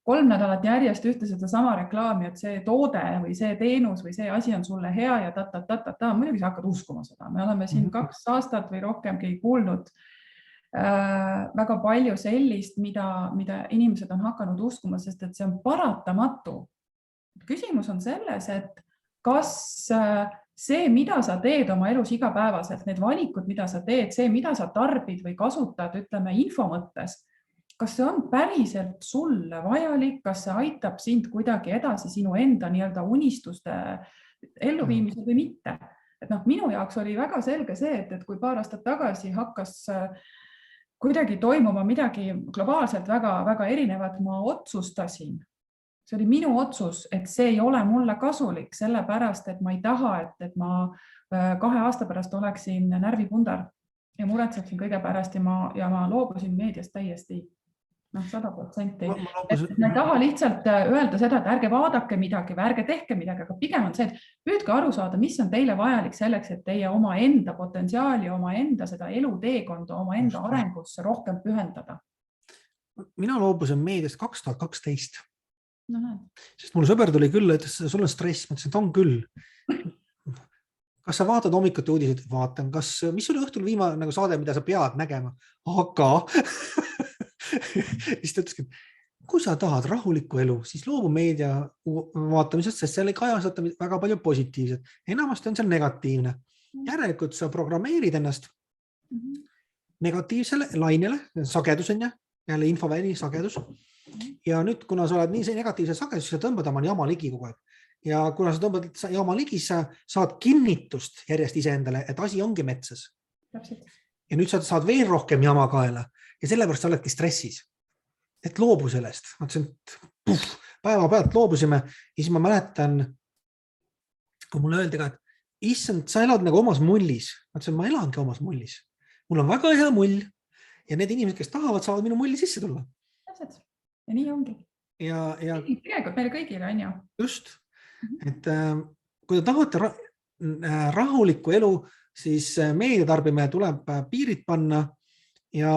3 nädalat järjest ühte seda sama reklaami, et see toode või see teenus või see asi on sulle hea ja muidugi sa hakkad uskuma seda. Me oleme siin 2 aastat või rohkemgi kuulnud väga palju sellist, mida inimesed on hakanud uskuma, sest et see on paratamatu. Küsimus on selles, et kas see, mida sa teed oma elus igapäevaselt, need valikud, mida sa teed, see, mida sa tarbid või kasutad, ütleme info mõttes, kas see on päriselt sulle vajalik, kas see aitab sind kuidagi edasi sinu enda nii-öelda unistuste elluviimisel või mitte. Et minu jaoks oli väga selge see, et kui paar aastat tagasi hakkas kuidagi toimuma midagi globaalselt väga erinevat, ma otsustasin. See oli minu otsus, et see ei ole mulle kasulik, sellepärast, et ma ei taha, et ma 2 aasta pärast oleksin närvipundar ja muretseksin kõige pärast ja ma loobusin meediast täiesti 100%. Ma ei taha lihtsalt öelda seda, et ärge vaadake midagi või ärge tehke midagi, aga pigem on see, et püüdke aru saada, mis on teile vajalik selleks, et teie oma enda potentsiaali, oma enda seda eluteekonda, oma enda arengusse rohkem pühendada. Mina loobusin meediast 2012. No, sest mul sõber tuli küll, ütles, sul on stress, ma ütlesin, et on küll. kas sa vaatad hommikuti uudiseid? Vaatan. Mis oli õhtul viimane nagu saade, mida sa pead nägema? Aga siis ta ütleski, et kui sa tahad rahulikku elu, siis loobu meedia vaatamisest, sest seal ei kajastata väga palju positiivset. Enamasti on seal negatiivne. Järelikult sa programmeerid ennast negatiivsele lainele, sagedus on jälle infoväli sagedus. Ja nüüd, kuna sa oled nii negatiivse sagedus, sa tõmbad oma jama ligi kogu aeg. Ja kuna sa tõmbad jama ligi, sa saad kinnitust järjest iseendale, et asi ongi metsas. Ja nüüd sa saad veel rohkem jama kaela ja sellepärast sa oledki stressis. Et loobu sellest. Päeva pealt loobusime ja siis ma mäletan, kui mulle öeldi ka, et issand, sa elad nagu omas mullis. Ma elangi omas mullis. Mul on väga hea mull ja need inimesed, kes tahavad, saavad minu mulli sisse tulla. Täpselt. Ja nii ongi. Ja tegelikult meile kõigile on ju. Just. Et kui te tahate rahulikku elu, siis meediatarbimine tuleb piirid panna ja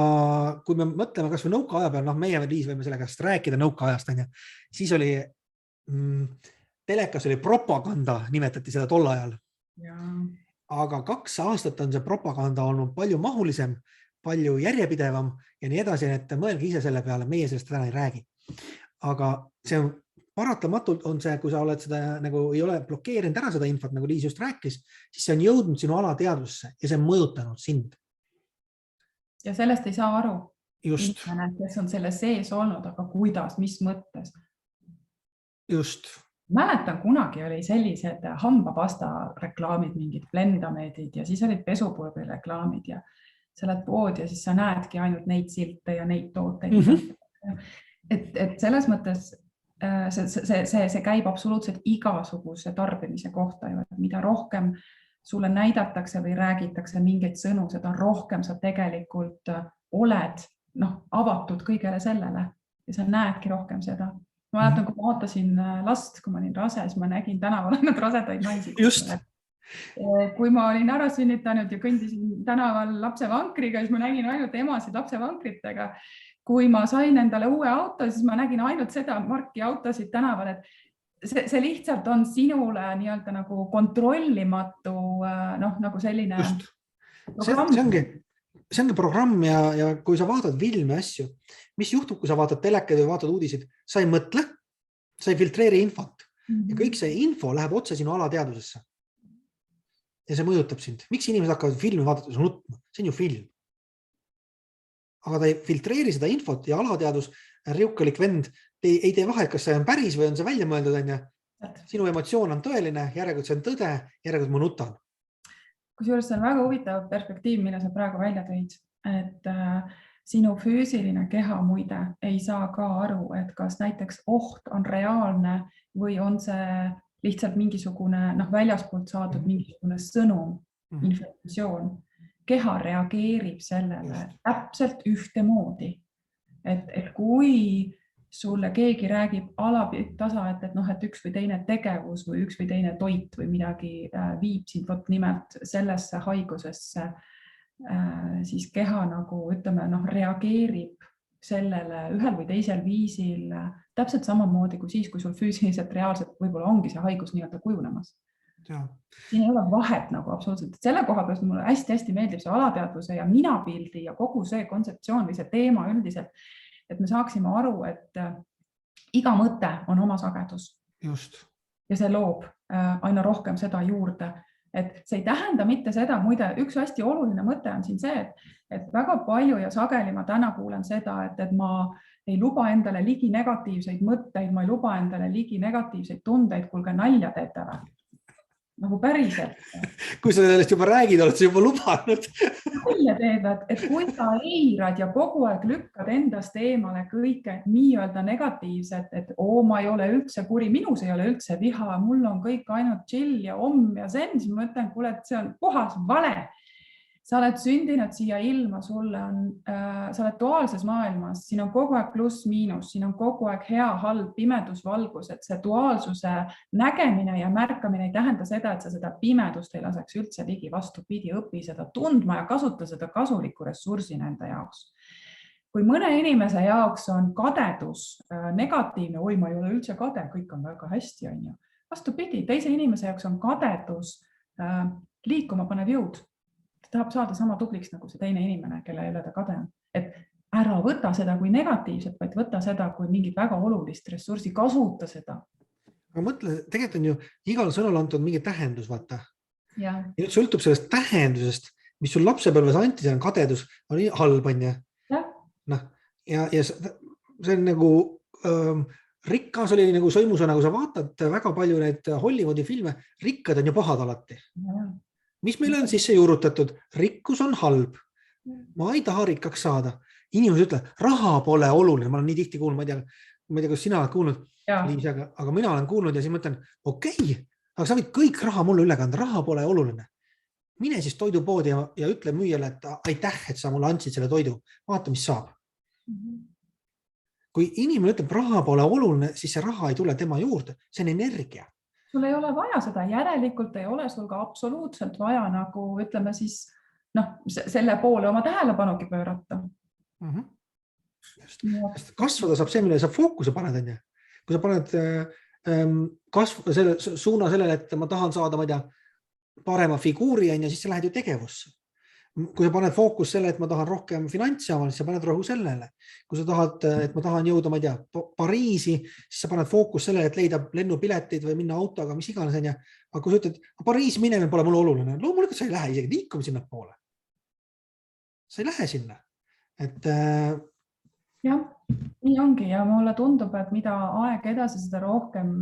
kui me mõtleme kas või nõukaaja peal, meie viis võime selle käest rääkida nõukaajast, siis oli telekas oli propaganda, nimetati seda tol ajal. Ja. Aga 2 aastat on see propaganda olnud palju mahulisem, palju järjepidevam ja nii edasi, et mõelge ise selle peale, meie sellest täna ei räägi. Aga see on paratamatult on see, kui sa oled seda nagu ei ole blokeerinud ära seda infot, nagu Liis just rääkis, siis see on jõudnud sinu alateadvusse ja see on mõjutanud sind. Ja sellest ei saa aru. Just. Inimene, kes on selle sees olnud, aga kuidas, mis mõttes? Just. Mäletan, kunagi oli sellised hambapasta reklaamid, mingid Blendamedid ja siis olid pesupulbri reklaamid ja sa oled pood ja siis sa näedki ainult neid silte ja neid tooteid. Et selles mõttes see käib absoluutselt igasuguse tarbimise kohta, mida rohkem sulle näidatakse või räägitakse mingeid sõnu, seda rohkem sa tegelikult oled avatud kõigele sellele ja sa näedki rohkem seda. Ma mäletan, kui ma ootasin last, kui ma olin rase, siis ma nägin tänaval ainult rasedaid naisi. Just. Kui ma olin ära sünnitanud ja kõndisin tänaval lapsevankriga, siis ma nägin ainult emasid lapsevankritega. Kui ma sain endale uue auto, siis ma nägin ainult seda marki autosid tänaval, et see lihtsalt on sinule nii-öelda nagu kontrollimatu nagu selline Just. programm. See ongi programm ja kui sa vaatad filmi asju, mis juhtub, kui sa vaatad telekad või vaatad uudiseid, sa ei mõtle, sa ei filtreeri infot ja kõik see info läheb otse sinu alateadvusesse. Ja see mõjutab sind. Miks inimesed hakkavad filmi vaadates nutma? See on ju film. Aga ta ei filtreeri seda infot ja alateadvus, riukalik vend, ei tee vahet, kas see on päris või on see välja mõeldud. Sinu emotsioon on tõeline, järelikult see on tõde, järelikult ma nutan. Kusjuures see on väga huvitav perspektiiv, mille sa praegu välja tõid, et sinu füüsiline keha muide ei saa ka aru, et kas näiteks oht on reaalne või on see lihtsalt mingisugune väljaspoolt saadud mingisugune sõnum, informatsioon. Keha reageerib sellele täpselt ühtemoodi. Et kui sulle keegi räägib alaptasa, et üks või teine tegevus või üks või teine toit või midagi viib sind nimelt sellesse haigusesse, siis keha nagu reageerib sellele ühel või teisel viisil täpselt samamoodi kui siis, kui sul füüsiliselt reaalselt võib-olla ongi see haigus nii-öelda kujunemas. Ja. Siin ei ole vahet nagu absoluutselt. Selle koha pealt mulle hästi-hästi meeldib see alateadvuse ja minapildi ja kogu see kontseptsioon või see teema üldiselt, et me saaksime aru, et iga mõte on oma sagedus. Just. Ja see loob aina rohkem seda juurde. Et see ei tähenda mitte seda, muide, üks hästi oluline mõte on siin see, et väga palju ja sageli ma täna kuulen seda, et ma ei luba endale ligi negatiivseid mõtteid, ma ei luba endale ligi negatiivseid tundeid, kuulge nalja teete või. Nagu päriselt. Kui sa sellest juba räägid, oled sa juba lubanud. Nalja teevad, et kui sa eirad ja kogu aeg lükkad endast eemale kõike nii-öelda negatiivset, et ma ei ole üldse kuri, minus ei ole üldse viha, mul on kõik ainult chill ja ja sen, siis ma mõtlen, kuule, et see on puhas vale. Sa oled sündinud siia ilma, sa oled duaalses maailmas, siin on kogu aeg pluss miinus, siin on kogu aeg hea, halb, pimedus, valgus, et see duaalsuse nägemine ja märkamine ei tähenda seda, et sa seda pimedust ei laseks üldse ligi, vastupidi, õpi seda tundma ja kasuta seda kasuliku ressursina enda jaoks. Kui mõne inimese jaoks on kadedus negatiivne, ma ei ole üldse kade, kõik on väga hästi, on ju. Vastupidi, teise inimese jaoks on kadedus liikuma panev jõud. Ta tahab saada sama tubliks nagu see teine inimene, kelle üle ta kade on. Et ära võta seda kui negatiivset, vaid võta seda kui mingit väga olulist ressurssi, kasuta seda. Aga mõtle, tegelikult on ju igal sõnal antud mingi tähendus, vaata. Ja nüüd sõltub sellest tähendusest, mis sul lapsepõlves anti, see on kadedus, on nii halb, on ju. Noh, ja see on nagu rikkas oli nagu sõimusõna, kui sa vaatad väga palju need Hollywoodi filme, rikkad on ju pahad alati. Mis meil on sisse juurutatud? Rikkus on halb. Ma ei taha rikkaks saada. Inimesed ütlevad, raha pole oluline. Ma olen nii tihti kuulnud, ma ei tea, kus sina oled kuulnud, Liisi, aga mina olen kuulnud ja siis mõtlen, okei, aga sa võid kõik raha mulle üle kanda, raha pole oluline. Mine siis toidupoodi ja ütle müüjale, et aitäh, et sa mulle andsid selle toidu. Vaata, mis saab. Kui inimene ütleb, raha pole oluline, siis see raha ei tule tema juurde. See on energia. Sul ei ole vaja seda, järelikult ei ole sul ka absoluutselt vaja nagu ütleme siis selle poole oma tähelepanugi pöörata. Kasvada saab see, mille sa fookuse paned, on ju. Kui sa paned suuna sellele, et ma tahan saada, ma ei tea, parema figuuri, on ju, siis sa lähed ju tegevusse. Kui sa paned fookus selle, et ma tahan rohkem finantsi oma, siis sa paned rõhu sellele. Kui sa tahad, et ma tahan jõuda, ma ei tea, Pariisi, siis sa paned fookus sellele, et leida lennupiletid või minna autoga, mis iganes on. Aga kui sa ütled, Pariisi minemine pole mulle oluline, loomulikult sa ei lähe isegi liikuma sinna poole. Sa ei lähe sinna. Jah, nii ongi ja mulle tundub, et mida aeg edasi, seda rohkem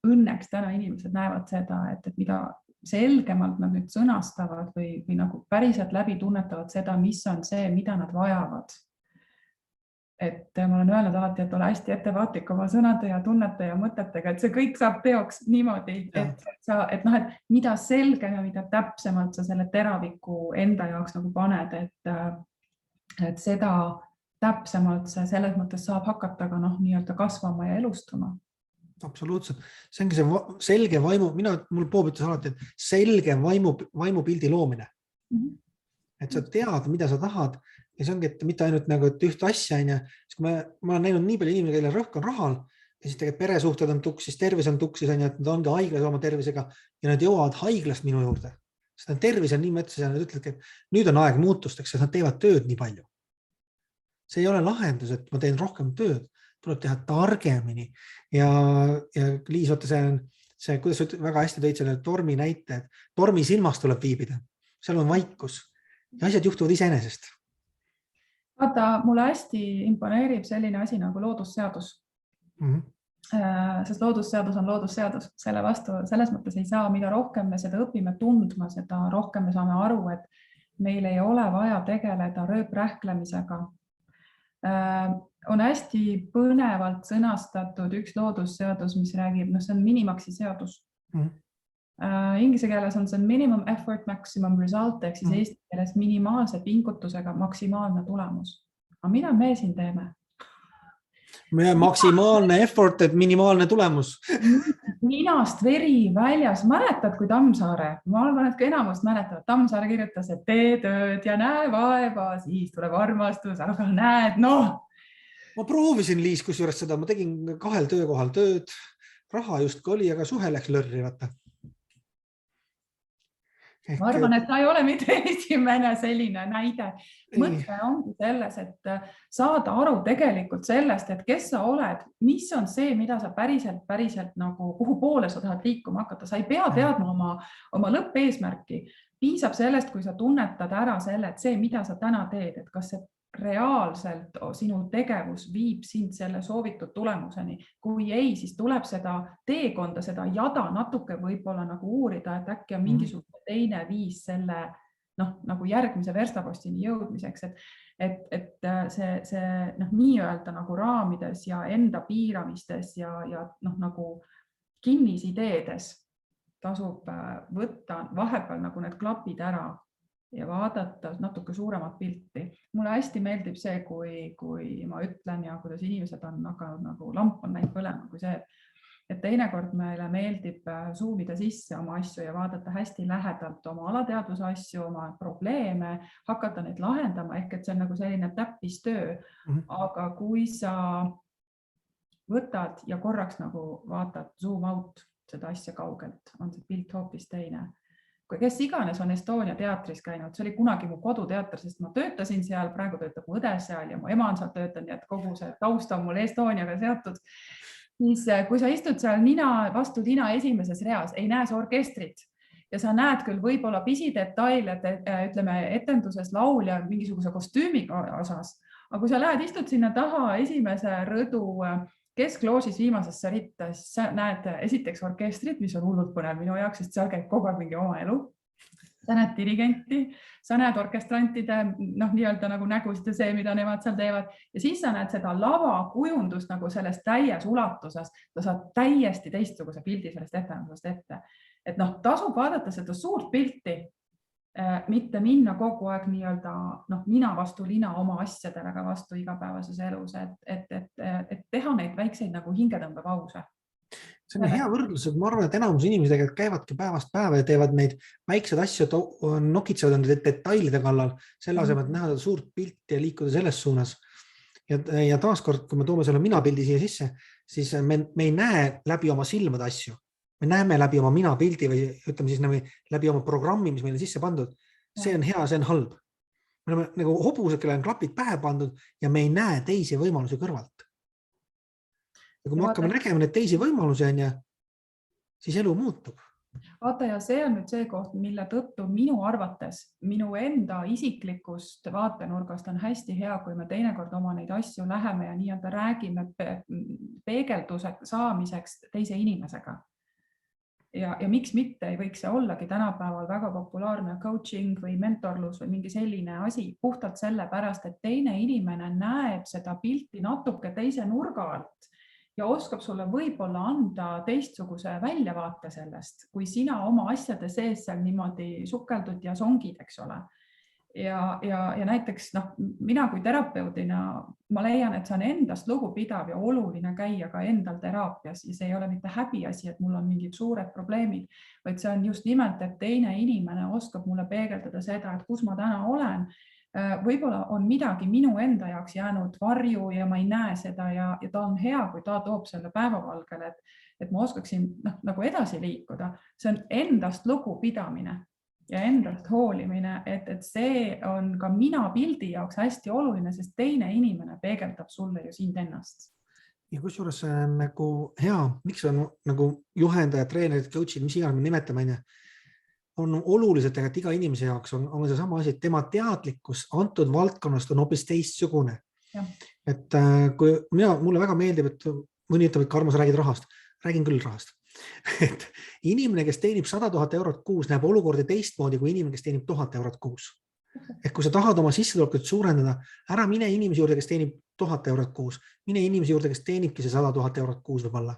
õnneks täna inimesed näevad seda, et mida selgemalt nad nüüd sõnastavad või nagu päriselt läbi tunnetavad seda, mis on see, mida nad vajavad. Et ma olen öelnud alati, et ole hästi ettevaatlik oma sõnade ja tunnete ja mõtetega, et see kõik saab teoks niimoodi, et mida selgem ja mida täpsemalt sa selle teraviku enda jaoks nagu paned, et seda täpsemalt see selles mõttes saab hakata ka nii-öelda kasvama ja elustuma. Absoluutselt. See ongi see selge vaimu, mul poobitas alati, et selge vaimupildi loomine. Et sa tead, mida sa tahad ja see ongi, et mitte ainult nagu, et üht asja, sest ma olen näinud nii palju inimene, kellel rõhk on rahal ja siis tegelikult peresuhted on tuksis, tervis on tuksis, et nad ongi haiglas oma tervisega ja nad jõuavad haiglast minu juurde. Sest tervis on nii mõttes ja nad ütlevad, et nüüd on aeg muutusteks, sest nad teevad tööd nii palju. See ei ole lahendus, et ma teen rohkem tööd, tuleb teha targemini ja Liis, vaata see, kuidas sa väga hästi tõid selle tormi näite, et tormi silmas tuleb viibida, seal on vaikus ja asjad juhtuvad iseenesest. Vaata, mulle hästi imponeerib selline asi nagu loodusseadus. Sest loodusseadus on loodusseadus, selle vastu selles mõttes ei saa, mida rohkem me seda õpime tundma, seda rohkem me saame aru, et meil ei ole vaja tegeleda rööprähklemisega. On hästi põnevalt sõnastatud üks loodusseadus, mis räägib, see on minimaksi seadus. Inglise keeles on see minimum effort, maximum result, ehk siis eesti keeles minimaalse pingutusega maksimaalne tulemus. Aga mida me siin teeme? Maksimaalne effort, et minimaalne tulemus. Ninast veri väljas. Mäletad, kui Tammsaare, ma arvan, et ka enamust mäletavad, Tammsaare kirjutas, et tee tööd ja näe vaeva, siis tuleb armastus, aga näed, Ma proovisin, Liis, kusjuures seda, ma tegin 2 töökohal tööd, raha justkui oli, aga suhe läks lörri, vaata. Ma arvan, et ta ei ole mitte esimene selline näide. Mõte ongi selles, et saada aru tegelikult sellest, et kes sa oled, mis on see, mida sa päriselt nagu, kuhu poole sa tahad liikuma hakata. Sa ei pea teadma oma lõppeesmärki. Piisab sellest, kui sa tunnetad ära selle, et see, mida sa täna teed, et kas see reaalselt sinu tegevus viib sind selle soovitud tulemuseni. Kui ei, siis tuleb seda teekonda, seda jada natuke võib-olla nagu uurida, et äkki on mingisugune teine viis selle nagu järgmise verstapostini jõudmiseks, et see nii-öelda nagu raamides ja enda piiramistes ja nagu kinnisideedes tasub võtta vahepeal nagu need klapid ära ja vaadata natuke suuremat pilti. Mulle hästi meeldib see, kui ma ütlen ja kuidas inimesed on hakanud nagu lamp on näinud põlema, kui see, et teinekord meile meeldib zoomida sisse oma asju ja vaadata hästi lähedalt oma alateadvuse asju, oma probleeme, hakata neid lahendama, ehk et see on nagu selline täppistöö. Aga kui sa võtad ja korraks nagu vaatad zoom out seda asja kaugelt, on see pilt hoopis teine. kes iganes on Estonia teatris käinud, see oli kunagi mu koduteater, sest ma töötasin seal, praegu töötab mu õde seal ja mu ema on seal töötanud, nii et kogu see taust on mul Estoniaga seotud. Siis kui sa istud seal nina vastu tina esimeses reas, ei näe sa orkestrit ja sa näed küll võib-olla pisidetaile, ütleme etenduses laulja mingisuguse kostüümi osas, aga kui sa lähed, istud sinna taha esimese rõdu keskloosis viimasesse ritta, siis sa näed esiteks orkestrit, mis on hullult põnev minu jaoks, sest seal käib kogu aeg mingi oma elu. Sa näed dirigenti, sa näed orkestrantide nii-öelda nagu nägusid ja see, mida nemad seal teevad. Ja siis sa näed seda lava kujundust nagu sellest täies ulatuses. Ta saad täiesti teistsuguse pildi sellest etendusest ette. Et tasub vaadata seda suurt pilti, mitte minna kogu aeg nii-öelda nina vastu lina oma asjadele ka vastu igapäevases elus, et teha neid väikseid nagu hingetõmbepause. See on hea võrdlus, et ma arvan, et enamus inimesed käivadki päevast päeva ja teevad neid väikseid asju, nokitsevad nende detailide kallal, selle asemel, et näha suurt pilti ja liikuda selles suunas. Ja taaskord, kui me toome selle mina-pildi siia sisse, siis me ei näe läbi oma silmade asju. Me näeme läbi oma mina-pildi või ütleme siis läbi oma programmi, mis meile sisse pandud. See on hea, see on halb. Me oleme nagu hobused, kellel on klapid pähe pandud ja me ei näe teisi võimalusi kõrvalt. Ja kui me hakkame nägema neid teisi võimalusi, siis elu muutub. Vaata, ja see on nüüd see koht, mille tõttu minu arvates, minu enda isiklikust vaatenurgast on hästi hea, kui me teinekord oma neid asju läheme ja nii-öelda räägime peegelduse saamiseks teise inimesega. Ja miks mitte ei võiks see ollagi tänapäeval väga populaarne coaching või mentorlus või mingi selline asi puhtalt selle pärast, et teine inimene näeb seda pilti natuke teise nurga alt ja oskab sulle võib-olla anda teistsuguse väljavaate sellest, kui sina oma asjade sees seal niimoodi sukeldud ja songid, eks ole. Ja näiteks mina kui terapeudina, ma leian, et see on endast lugupidav ja oluline käia ka endal teraapias ja see ei ole mitte häbiasi, et mul on mingid suured probleemid, vaid see on just nimelt, et teine inimene oskab mulle peegeldada seda, et kus ma täna olen. Võib-olla on midagi minu enda jaoks jäänud varju ja ma ei näe seda ja ta on hea, kui ta toob selle päevavalgele, et ma oskaksin nagu edasi liikuda. See on endast lugupidamine ja endast hoolimine, et see on ka mina pildi jaoks hästi oluline, sest teine inimene peegeldab sulle ju sind ennast. Ja kusjuures see on nagu hea, miks on nagu juhendajad, treenerid, coachid, mis iganes me nimetame, on oluliselt, et iga inimese jaoks on see sama asi, et tema teadlikkus antud valdkonnast on hoopis teistsugune. Ja. Et kui mulle väga meeldib, et mõni ütleb, et Karmo, sa räägid rahast. Räägin küll rahast. Et inimene, kes teenib 100 000 eurot kuus, näeb olukordi teistmoodi kui inimene, kes teenib 1000 eurot kuus. Et kui sa tahad oma sissetulekut suurendada, ära mine inimese juurde, kes teenib 1000 eurot kuus, mine inimese juurde, kes teenibki see 100 000 eurot kuus võib-olla.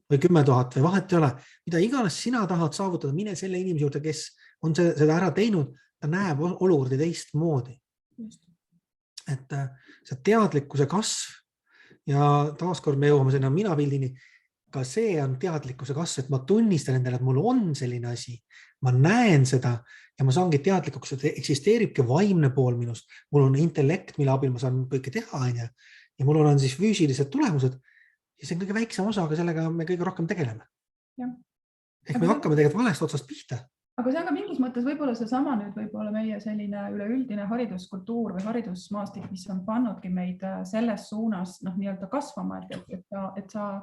Või 10 000 või vahet ei ole. Mida iganes sina tahad saavutada, mine selle inimese juurde, kes on seda ära teinud, ta näeb olukordi teistmoodi. Et see teadlikkuse kasv ja taaskord me jõuame sinna mina-pildini, ka see on teadlikkuse kasv, et ma tunnistan endale, et mul on selline asi, ma näen seda ja ma saangi teadlikuks, et eksisteeribki vaimne pool minust, mul on intellekt, mille abil ma saan kõike teha ja mul on siis füüsilised tulemused ja see on kõige väiksem osa, aga sellega me kõige rohkem tegeleme. Ja. Ehk me hakkame tegelikult valest otsast pihta. Aga see on ka mingis mõttes võib-olla see sama nüüd võib-olla meie selline üleüldine hariduskultuur või haridusmaastik, mis on pannudki meid selles suunas nii-öelda kasvama, et sa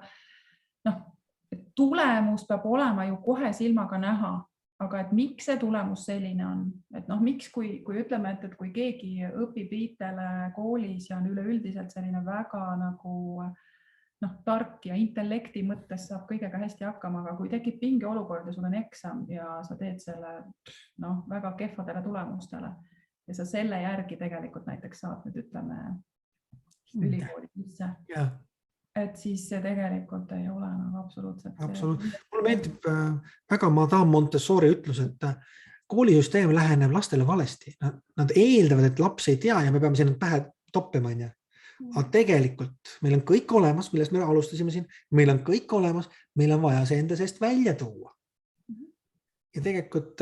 tulemus peab olema ju kohe silmaga näha, aga et miks see tulemus selline on? Et miks, kui ütleme, et kui keegi õpib IT-le koolis ja on üleüldiselt selline väga nagu tark ja intellekti mõttes saab kõigega hästi hakkama, aga kui tekib pinge olukord ja sul on eksam ja sa teed selle väga kehvadele tulemustele ja sa selle järgi tegelikult näiteks saad nüüd ütleme ülikooli sisse. Et siis see tegelikult ei ole absoluutselt. Mulle meeldib väga Madame Montessori ütlus, et koolisüsteem läheneb lastele valesti. Nad eeldavad, et laps ei tea ja me peame sinna pähe toppima. Aga tegelikult meil on kõik olemas, millest me alustasime siin, meil on kõik olemas, meil on vaja see enda seest välja tuua. Ja tegelikult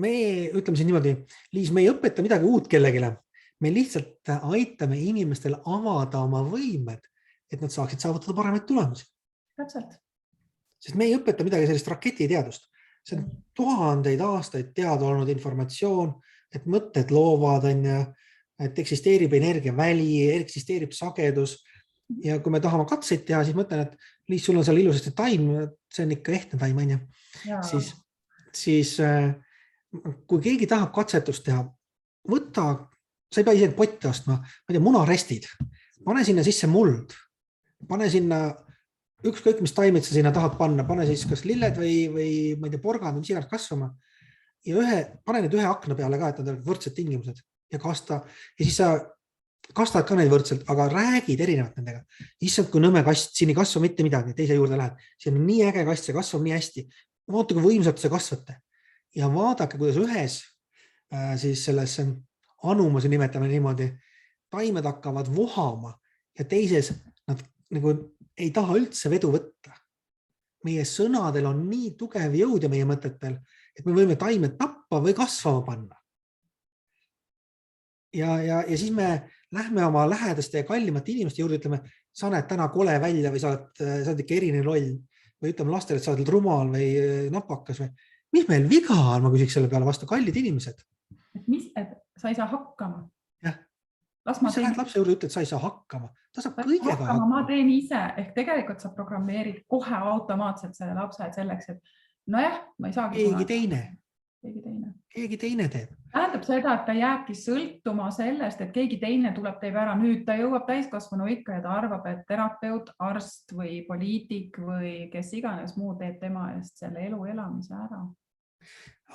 me ütleme siin niimoodi, Liis, me ei õpeta midagi uut kellegile, me lihtsalt aitame inimestel avada oma võimed, et nad saaksid saavutada paremaid tulemusi. Täpselt. Sest me ei õpeta midagi sellist raketiteadust. see on tuhandeid aastaid teada olnud informatsioon, et mõtted loovad, et eksisteerib energiaväli, eksisteerib sagedus. Ja kui me tahame katseid teha, siis mõtlen, et Liis, sul on seal ilusasti taim, see on ikka ehtne taim, on ju. Siis kui keegi tahab katsetust teha, võta, sa ei pea isegi potti ostma, ma ei tea, munarestid, pane sinna sisse muld, pane sinna ükskõik, mis taimed sa sinna tahad panna, pane siis kas lilled või ma ei tea, porgand, mis iganes kasvama ja pane need ühe akna peale ka, et nad on võrdsed tingimused ja kasta ja siis sa kastad ka neid võrdselt, aga räägid erinevalt nendega. Issand, kui nõme kast, siin ei kasva mitte midagi, teise juurde lähed. See on nii äge kast, see kasvab nii hästi. Vaata, kui võimsalt see kasvate. Ja vaadake, kuidas ühes siis selles anumas nimetame niimoodi, taimed hakkavad vohama ja teises nad nagu ei taha üldse vedu võtta. Meie sõnadel on nii tugev jõud ja meie mõtetel, et me võime taimed tappa või kasvama panna. Ja siis me lähme oma lähedaste ja kallimate inimeste juurde, ütleme, sa näed täna kole välja või sa oled ikka eriline loll või ütleme lastele, et sa oled rumal või napakas või mis meil viga on, ma küsiks selle peale vastu, kallid inimesed. Et sa ei saa hakkama. Jah. Sa lähed lapse juurde, ütled, et sa ei saa hakkama. Ta saab kõigega hakkama. Ma teen ise, ehk tegelikult sa programmeerid kohe automaatselt selle lapse selleks, et nojah, ma ei saagi. Keegi teine teeb. Tähendab seda, et ta jääbki sõltuma sellest, et keegi teine tuleb teeb ära. Nüüd ta jõuab täiskasvanu ikka ja ta arvab, et terapeut, arst või poliitik või kes iganes muu teeb tema eest selle elu elamise ära.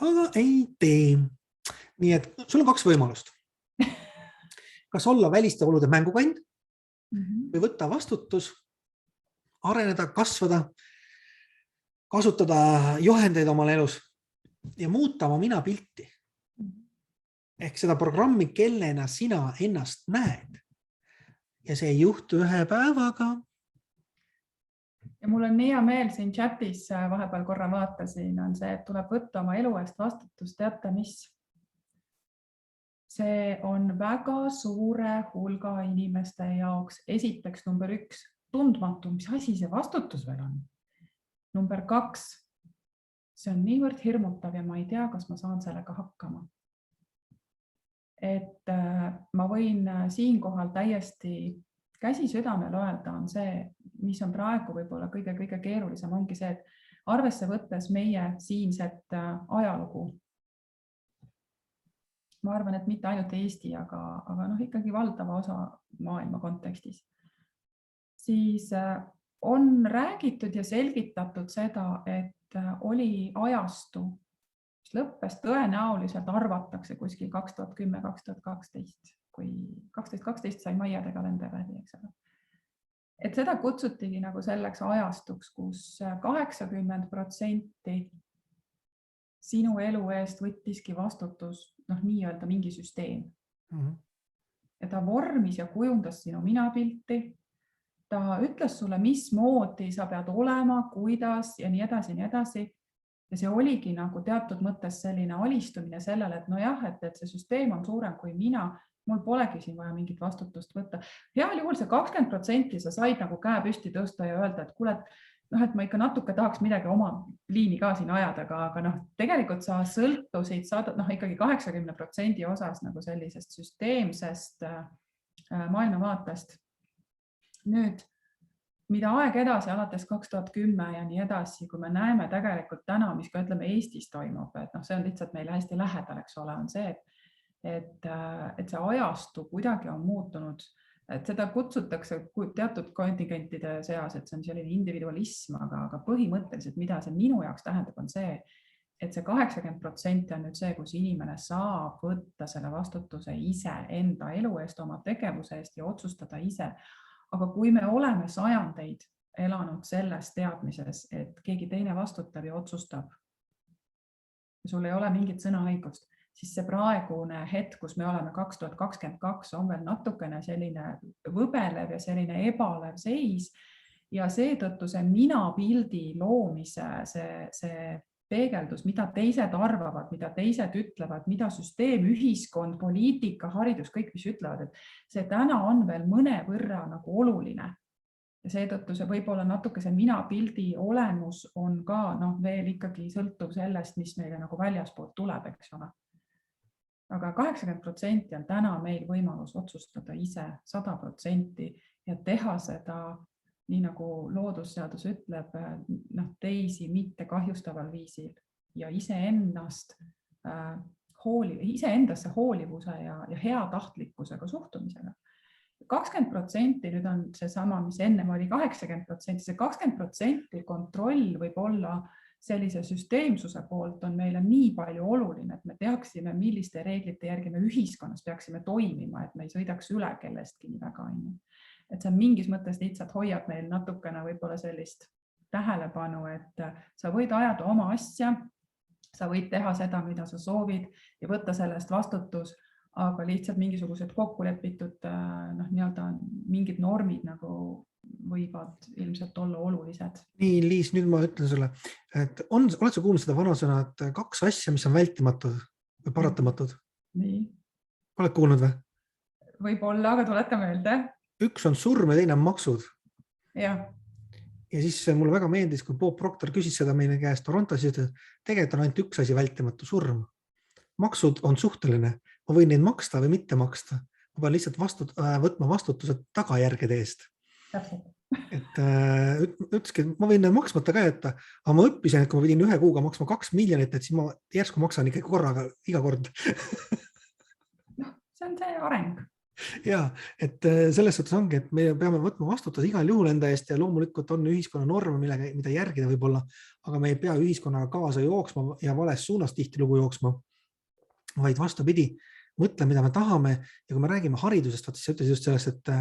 Aga ei tee. Nii et sul on 2 võimalust. Kas olla väliste olude mängukand või võtta vastutus, areneda, kasvada, kasutada juhendeid omal elus ja muuta oma mina pilti. Ehk seda programmi, kellena sina ennast näed. Ja see ei juhtu ühe päevaga. Ja mul on hea meel siin chatis vahepeal korra vaatasin, on see, et tuleb võtta oma elu eest vastutus, teate mis? See on väga suure hulga inimeste jaoks. Esiteks number 1, tundmatu, mis asi see vastutus veel on. Number 2, see on niivõrd hirmutav ja ma ei tea, kas ma saan sellega hakkama. Et ma võin siinkohal täiesti käsi südamel öelda on see, mis on praegu võib-olla kõige keerulisem, ongi see, et arvesse võttes meie siinset ajalugu. Ma arvan, et mitte ainult Eesti, aga ikkagi valdava osa maailma kontekstis. Siis on räägitud ja selgitatud seda, et oli ajastu, mis lõppes tõenäoliselt arvatakse kuskil 2010-2012, kui 2012 sai Maiade kalender läbi, eks ole. Et seda kutsutigi nagu selleks ajastuks, kus 80% sinu elu eest võttiski vastutus, nii-öelda mingi süsteem. Ja ta vormis ja kujundas sinu minapilti. Ta ütles sulle, mismoodi sa pead olema, kuidas ja nii edasi, nii edasi. Ja see oligi nagu teatud mõttes selline alistumine sellele, et nojah, et see süsteem on suurem kui mina, mul polegi siin vaja mingit vastutust võtta. Heal juhul see 20% sa said nagu käe püsti tõsta ja öelda, et kuule, et ma ikka natuke tahaks midagi oma liini ka siin ajada, aga tegelikult sa sõltusid ikkagi 80% osas nagu sellisest süsteemsest maailmavaatest. Nüüd, mida aeg edasi, alates 2010 ja nii edasi, kui me näeme tegelikult täna, mis ka ütleme Eestis toimub, et see on lihtsalt meile hästi lähedal, eks ole, on see, et see ajastu kuidagi on muutunud, et seda kutsutakse teatud kontingentide seas, et see on selline individualism, aga põhimõtteliselt, mida see minu jaoks tähendab, on see, et see 80% on nüüd see, kus inimene saab võtta selle vastutuse ise enda elu eest, oma tegevuse eest ja otsustada ise. Aga kui me oleme sajandeid elanud selles teadmises, et keegi teine vastutab ja otsustab, ja sul ei ole mingit sõnaõigust, siis see praegune hetk, kus me oleme 2022, on veel natukene selline võbelev ja selline ebalev seis ja seetõttu see minapildi loomise, see peegeldus, mida teised arvavad, mida teised ütlevad, mida süsteem, ühiskond, poliitika, haridus, kõik, mis ütlevad, et see täna on veel mõne võrra nagu oluline. ja seetõttu see võib-olla natuke see minapildi olemus on ka veel ikkagi sõltuv sellest, mis meile nagu väljaspoolt tuleb, eks ole. Aga 80% on täna meil võimalus otsustada ise 100% ja teha seda, nii nagu loodusseadus ütleb, teisi mitte kahjustaval viisil ja iseendasse hoolivuse ja hea tahtlikkusega suhtumisega. 20% nüüd on see sama, mis ennem oli 80%, see 20% kontroll võib olla sellise süsteemsuse poolt on meile nii palju oluline, et me teaksime, milliste reeglite järgi me ühiskonnas peaksime toimima, et me ei sõidaks üle kellestki nii väga. Et see mingis mõttes lihtsalt hoiab meil natukene võib-olla sellist tähelepanu, et sa võid ajada oma asja, sa võid teha seda, mida sa soovid ja võtta sellest vastutus, aga lihtsalt mingisugused kokkulepitud mingid normid nagu võivad ilmselt olla olulised. Nii, Liis, nüüd ma ütlen sulle, et oled sa kuulnud seda vanasõna, et 2 asja, mis on vältimatud või paratamatud? Nii. Oled kuulnud või? Võib-olla, aga tuleta meelde. Üks on surm ja teine on maksud. Ja siis mulle väga meeldis, kui Bob Proctor küsis seda meile käest Torontos, tegelikult on ainult üks asi vältimatu, surm. Maksud on suhteline. Ma võin neid maksta või mitte maksta. Ma pean lihtsalt võtma vastutuse tagajärgede eest. Et ütleski, et ma võin need maksmata ka jätta, aga ma õppisin, et kui ma pidin 1 kuuga maksma 2 miljonit, et siis ma järsku maksan ikka korraga iga kord. See on see areng. Ja, et selles suhtes ongi, et me peame võtma vastutuse igal juhul enda eest ja loomulikult on ühiskonna norme, mida järgida võib-olla, aga me ei pea ühiskonnaga kaasa jooksma ja vales suunas tihtilugu jooksma, vaid vastupidi, mõtle, mida me tahame ja kui me räägime haridusest, siis sa ütlesid just sellest,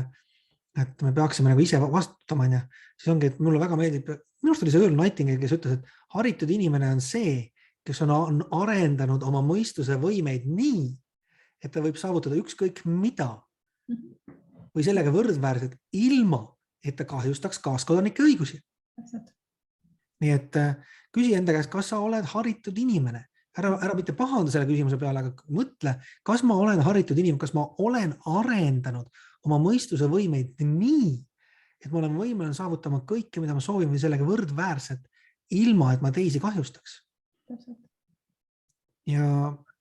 et me peaksime nagu ise vastutama, siis ongi, et mulle väga meeldib, minust oli see Earl Nightingale, kes ütles, et haritud inimene on see, kes on arendanud oma mõistuse võimeid nii, et ta võib saavutada ükskõik mida või sellega võrdväärselt ilma, et ta kahjustaks kaaskodanike õigusi. Nii et küsi enda käest, kas sa oled haritud inimene? Ära mitte pahanda selle küsimuse peale, aga mõtle, kas ma olen haritud inimene, kas ma olen arendanud oma mõistuse võimeid nii, et ma olen võimeline saavutama kõike, mida ma soovin või sellega võrdväärselt, ilma et ma teisi kahjustaks. Ja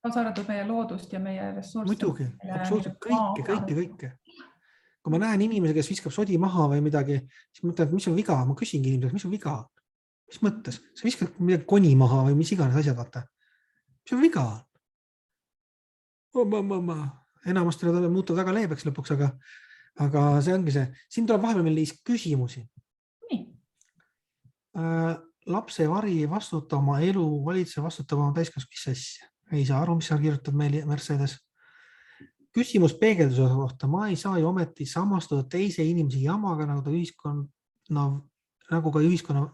kaasarvatud meie loodust ja meie ressursse. Muidugi, absoluutselt kõike. Kui ma näen inimese, kes viskab sodi maha või midagi, siis mõtlen, et mis on viga? Ma küsingi inimesega, mis on viga? Mis mõttes? Sa viskad midagi koni maha või mis iganes asjad, vaata. Mis on viga? Enamasti nad muutuvad väga leebeks lõpuks, aga see ongi see. Siin tuleb vahepeal meil küsimusi. Lapse vari vastuta oma elu, valitse vastuta oma täiskasvanu, mis asja? Ei saa aru, mis sa kirjutab meil Mercedes. Küsimus peegelduse kohta. Ma ei saa ju ometi samastuda teise inimese jamaga, nagu ka ühiskonna,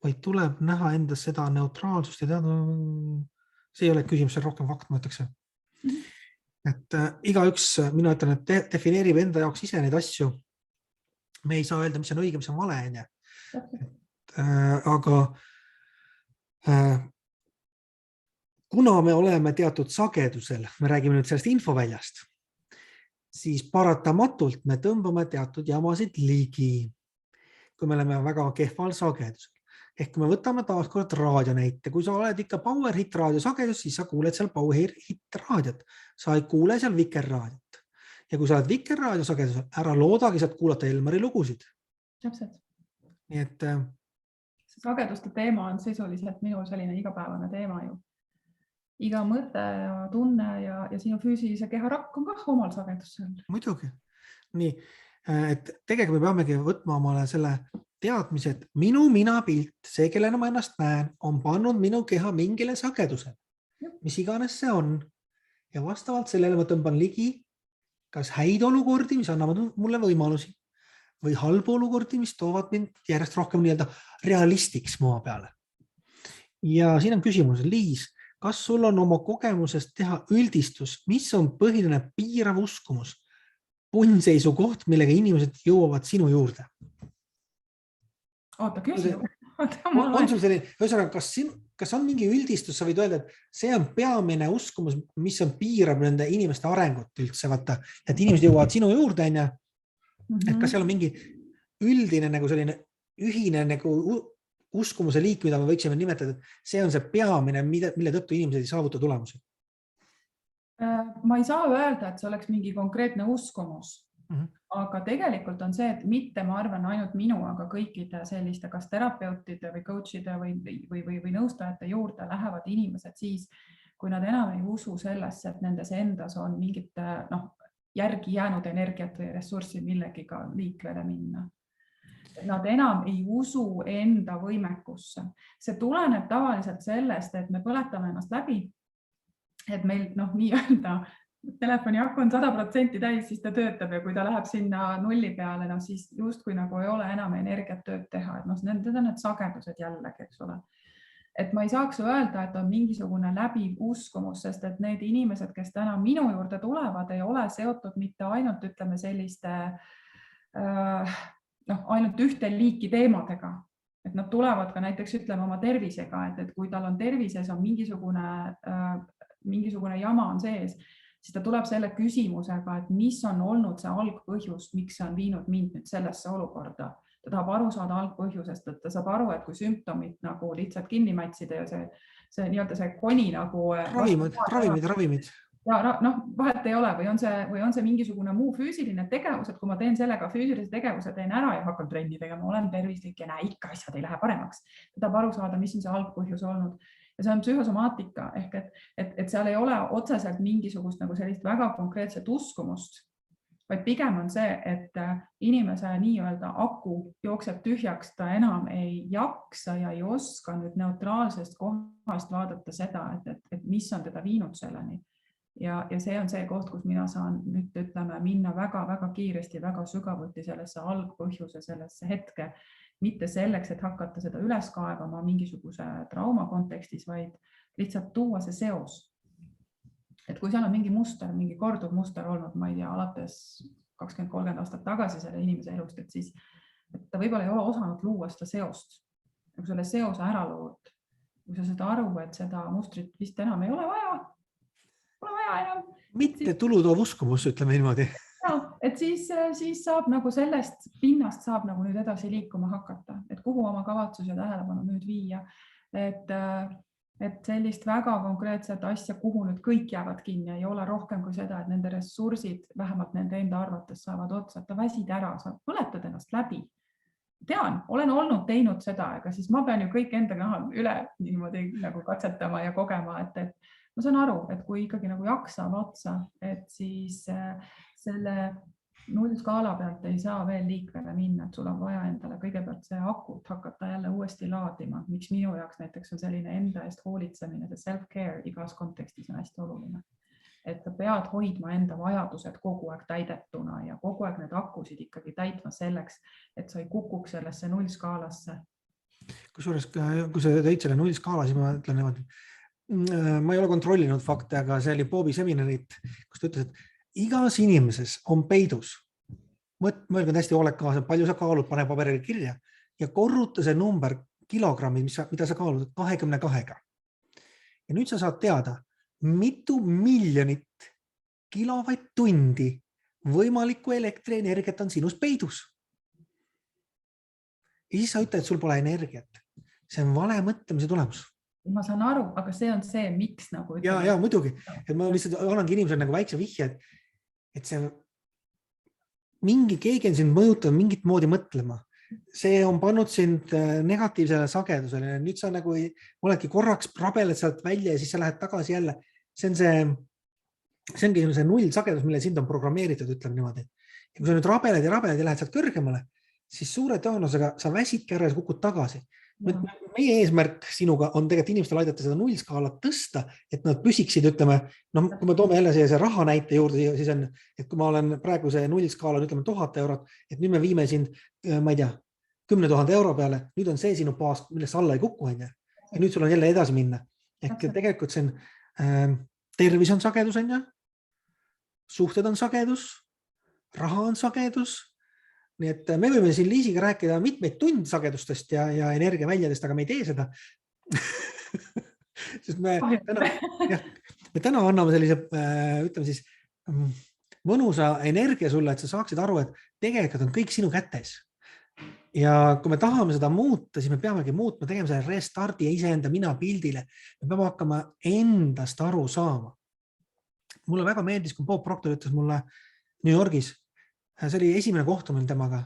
vaid tuleb näha endas seda neutraalsust ja teada, see ei ole küsimus, see on rohkem fakt, ma ütleks. Et igaüks, mina ütlen, et defineerib enda jaoks ise neid asju. Me ei saa öelda, mis on õige, mis on vale. Aga kuna me oleme teatud sagedusel, me räägime nüüd sellest infoväljast, siis paratamatult me tõmbame teatud jamasid ligi, kui me oleme väga kehval sagedusel. Ehk kui me võtame taaskord raadio näite, kui sa oled ikka Power Hit raadio sagedus, siis sa kuuled seal Power Hit raadiot. Sa ei kuule seal Viker raadiot. Ja kui sa oled Viker raadio sagedusel, ära loodagi saad kuulata Elmari lugusid. Täpselt. Nii et sageduste teema on sisuliselt minu selline igapäevane teema ju. Iga mõte ja tunne ja sinu füüsilise keharakk on kah omal sagedusel. Muidugi. Nii, et tegelikult me peamegi võtma omale selle teadmise, et minu minapilt, see, kellena ma ennast näen, on pannud minu keha mingile sagedusele, mis iganes see on. Ja vastavalt sellele ma tõmban ligi kas häid olukordi, mis annavad mulle võimalusi, või halbu olukordi, mis toovad mind järjest rohkem realistiks maa peale. Ja siin on küsimus, Liis, kas sul on oma kogemusest teha üldistus, mis on põhiline piirav uskumus, punnseisu koht, millega inimesed jõuavad sinu juurde? Oota, küsi. On sul selline, kas on mingi üldistus, sa võid öelda, et see on peamine uskumus, mis on piirab nende inimeste arengut üldse, vaata, et inimesed jõuavad sinu juurde, et kas seal on mingi üldine nagu selline ühine nagu uskumuse liik, mida me võiksime nimetada, et see on see peamine, mille tõttu inimesed ei saavuta tulemusi. Ma ei saa öelda, et see oleks mingi konkreetne uskumus, aga tegelikult on see, et mitte ma arvan ainult minu, aga kõikide selliste kas terapeutide või coach'ide või nõustajate juurde lähevad inimesed siis, kui nad enam ei usu sellesse, et nendes endas on mingit järgi jäänud energiat või ressurssi millegiga liikleda minna. Nad enam ei usu enda võimekusse. See tuleneb tavaliselt sellest, et me põletame ennast läbi, et meil nii-öelda telefoni aku on 100% täis, siis ta töötab ja kui ta läheb sinna nulli peale, siis justkui nagu ei ole enam energiat tööd teha. Et need on need sagedused jällegi, eks ole. Et ma ei saaks öelda, et on mingisugune läbiv uskumus, sest et need inimesed, kes täna minu juurde tulevad, ei ole seotud mitte ainult, ütleme, selliste ainult ühte liiki teemadega. Et nad tulevad ka näiteks, ütleme, oma tervisega, et kui tal on tervises on mingisugune jama on sees, siis ta tuleb selle küsimusega, et mis on olnud see algpõhjus, miks see on viinud mind nüüd sellesse olukorda. Ta tahab aru saada algpõhjusest, et ta saab aru, et kui sümptomid nagu lihtsalt kinni mätsida ja see nii-öelda see koni nagu... Ravimid. Ja vahet ei ole või on see mingisugune muu füüsiline tegevus, et kui ma teen sellega füüsilise tegevuse, teen ära ja hakkan trenni tegema, olen tervislik ja ikka asjad ei lähe paremaks. Ta tahab aru saada, mis on see algpõhjus olnud. Ja see on psühhosomaatika ehk, et seal ei ole otseselt mingisugust nagu sellist väga konkreetset uskumust, vaid pigem on see, et inimese nii-öelda aku jookseb tühjaks, ta enam ei jaksa ja ei oska nüüd neutraalsest kohast vaadata seda, et mis on teda viinud selleni. Ja see on see koht, kus mina saan nüüd, ütleme, minna väga-väga kiiresti, väga sügavuti sellesse algpõhjuse, sellesse hetke, mitte selleks, et hakata seda üles kaevama mingisuguse trauma kontekstis, vaid lihtsalt tuua see seos. Et kui seal on mingi muster, mingi korduv muster olnud, ma ei tea, alates 20-30 aastat tagasi selle inimese elust, et siis et ta võib-olla ei ole osanud luua seda seost. Kui selle seose ära lood, kui sa seda aru, et seda mustrit vist enam ei ole vaja enam. Mitte tulutoov uskumus, ütleme niimoodi. Ja, et siis saab nagu sellest pinnast saab nagu nüüd edasi liikuma hakata, et kuhu oma kavatsus ja tähelepanu nüüd viia, et sellist väga konkreetset asja, kuhu nüüd kõik jäävad kinni, ei ole rohkem kui seda, et nende ressursid, vähemalt nende enda arvates saavad otsa, et ta väsid ära, sa põletad ennast läbi. Tean, olen teinud seda, aga siis ma pean ju kõik endaga üle niimoodi nagu katsetama ja kogema, et ma saan aru, et kui ikkagi nagu jaksab otsa, et siis selle nullskaala pealt ei saa veel liikvele minna, et sul on vaja endale kõigepealt see akut hakata jälle uuesti laadima. Miks minu jaoks näiteks on selline enda eest hoolitsemine, see self-care igas kontekstis on hästi oluline. Et sa pead hoidma enda vajadused kogu aeg täidetuna ja kogu aeg need akusid ikkagi täitma selleks, et sa ei kukuks sellesse nullskaalasse. Kusjuures, kui sa tõid selle nullskaala, siis ma ütlen niimoodi, ma ei ole kontrollinud fakte, aga see oli Bobi seminarit, kus ta ütles, et igas inimeses on peidus. Mõelge hästi hoolekaasa, palju sa kaalud, pane paberil kirja ja korruta see number kilogrammid, mida sa kaalud 22-ga. Ja nüüd sa saad teada, mitu miljonit kilovatt-tundi võimalikku elektrienergiat on sinus peidus. Ja siis sa ütled, et sul pole energiat. See on vale mõtlemise tulemus. Ma saan aru, aga see on see, miks nagu... Ja muidugi. Et ma lihtsalt olengi inimesel nagu väikse vihje, et see keegi on sind mõjutanud mingit moodi mõtlema. See on pannud sind negatiivsele sagedusele. Nüüd sa nagu oledki korraks rabeled sealt välja ja siis sa lähed tagasi jälle. See ongi see null sagedus, mille sind on programmeeritud, ütleme niimoodi. Ja kui sa nüüd rabeled ja lähed sealt kõrgemale, siis suure tõenäosusega sa väsidki ära ja kukkud tagasi. Meie eesmärk sinuga on tegelikult inimestel aidata seda nullskaalat tõsta, et nad püsiksid, ütleme, kui me toome jälle see raha näite juurde, siis on, et kui ma olen praegu see nullskaala, ütleme 1000 eurot, et nüüd me viime sind, ma ei tea, 10 000 euro peale, nüüd on see sinu baas, millest alla ei kuku, ja nüüd sul on jälle edasi minna. Ehk tegelikult see on, tervis on sagedus, suhted on sagedus, raha on sagedus. Nii et me võime siin Liisiga rääkida mitmeid tundsagedustest ja energiaväljadest, aga me ei tee seda. Sest me täna anname sellise, ütleme siis, mõnusa energia sulle, et sa saaksid aru, et tegelikult on kõik sinu kätes. ja kui me tahame seda muuta, siis me peamegi muutma, tegema selle restardi iseenda mina pildile. Me peame hakkama endast aru saama. Mulle väga meeldis, kui Bob Proctor ütles mulle New Yorgis, see oli esimene kohtumine temaga.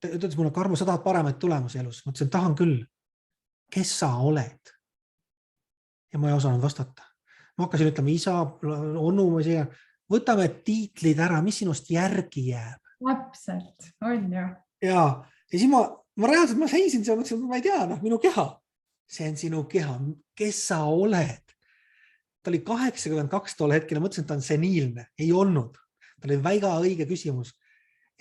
Ta ütles mulle, Karmo, sa tahad paremaid tulemusi elus. Ma ütlesin, tahan küll. Kes sa oled? Ja ma ei osanud vastata. Ma hakkasin ütlema isa, onu, võtame tiitlid ära, mis sinust järgi jääb. Täpselt, on ju. Ja siis ma reaalselt, ma seisin seal, mõtlesin, ma ei tea, minu keha. See on sinu keha. Kes sa oled? Ta oli 82 tol hetkel ja mõtlesin, et ta on seniilne. Ei olnud. Ta oli väga õige küsimus.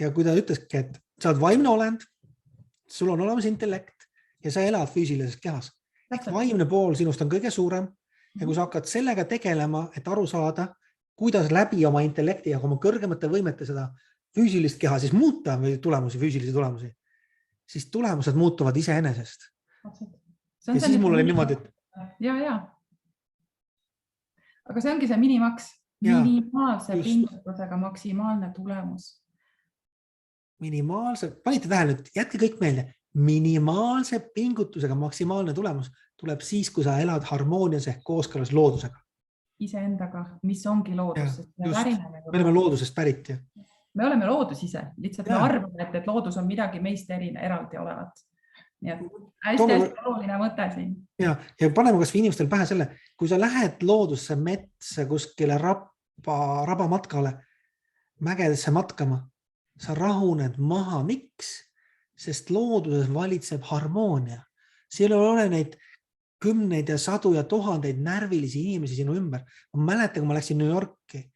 Ja kui ta ütleski, et sa oled vaimne olend, sul on olemas intellekt ja sa elad füüsilises kehas. Vaimne pool sinust on kõige suurem ja kui sa hakkad sellega tegelema, et aru saada, kuidas läbi oma intellekti ja oma kõrgemate võimete seda füüsilist keha siis muuta või füüsilisi tulemusi, siis tulemused muutuvad iseenesest. Ja siis mul oli niimoodi, et ja. Aga see ongi see minimaks, minimaalse pingutusega maksimaalne tulemus. Minimaalse, panite tähele, jätke kõik meelde, minimaalse pingutusega maksimaalne tulemus tuleb siis, kui sa elad harmoonias ehk kooskõlas loodusega. Iseendaga, mis ongi loodus. Me oleme loodusest pärit. Me oleme loodus ise, lihtsalt me arvame, et loodus on midagi meist eraldi olevat. Nii et hästi oluline mõte siin. Ja paneme kas või inimestel pähe selle, kui sa lähed loodusse, metsa, kuskile rabamatkale, mägedesse matkama, sa rahuned maha. Miks? Sest looduses valitseb harmoonia. Seal ei ole neid kümneid ja sadu ja tuhandeid närvilisi inimesi sinu ümber. Ma mäletan, kui ma läksin New Yorki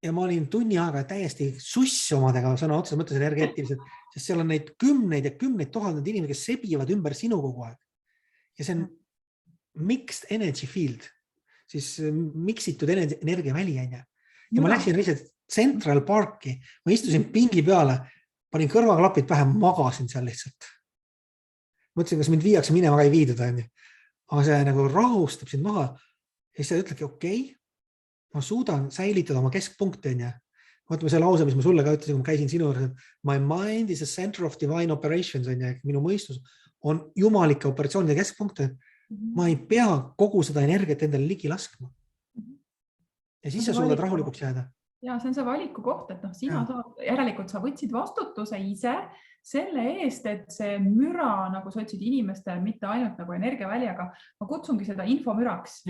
ja ma olin tunni aega täiesti suss omadega, sõna otseses mõttes energeetiliselt, sest seal on neid kümneid ja kümneid tuhandeid inimesi, kes sebivad ümber sinu kogu aeg. Ja see on mixed energy field, siis miksitud energiaväli. Ja ma läksin lihtsalt Central Parki, ma istusin pingi peale, panin kõrvaklapid pähe, magasin seal lihtsalt. Mõtlesin, kas mind viiakse minema, aga ei viidud. Aga see nagu rahustab sind maha. Ja siis sa ütledki, okei, ma suudan säilitada oma keskpunkti. Vaatame see lause, mis ma sulle ka ütlesin, kui ma käisin sinu juures, et my mind is a center of divine operations. Minu mõistus on jumalike operatsioonide keskpunkt. Ma ei pea kogu seda energiat endale ligi laskma. Ja siis sa suudad rahulikuks jääda. Ja see on see valiku koht, et järelikult sa võtsid vastutuse ise selle eest, et see müra, nagu sa ütlesid inimestel, mitte ainult nagu energiaväli, aga ma kutsungi seda infomüraks.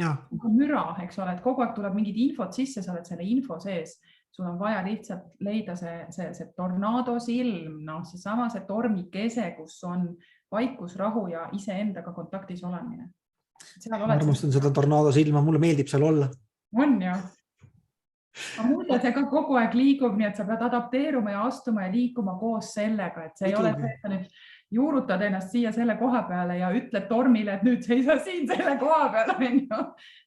Müra, eks ole, et kogu aeg tuleb mingid infot sisse, sa oled selle info sees. Sul on vaja lihtsalt leida see tornaadosilm, seesama see tormikese, kus on vaikus, rahu ja iseendaga kontaktis olemine. Ma armastan seda tornaadosilma, mulle meeldib seal olla. On ju. Aga mulle see ka kogu aeg liigub, nii et sa pead adapteeruma ja astuma ja liikuma koos sellega, et see ei ole see, et sa nüüd juurutad ennast siia selle koha peale ja ütled tormile, et nüüd seisa siin selle koha peale.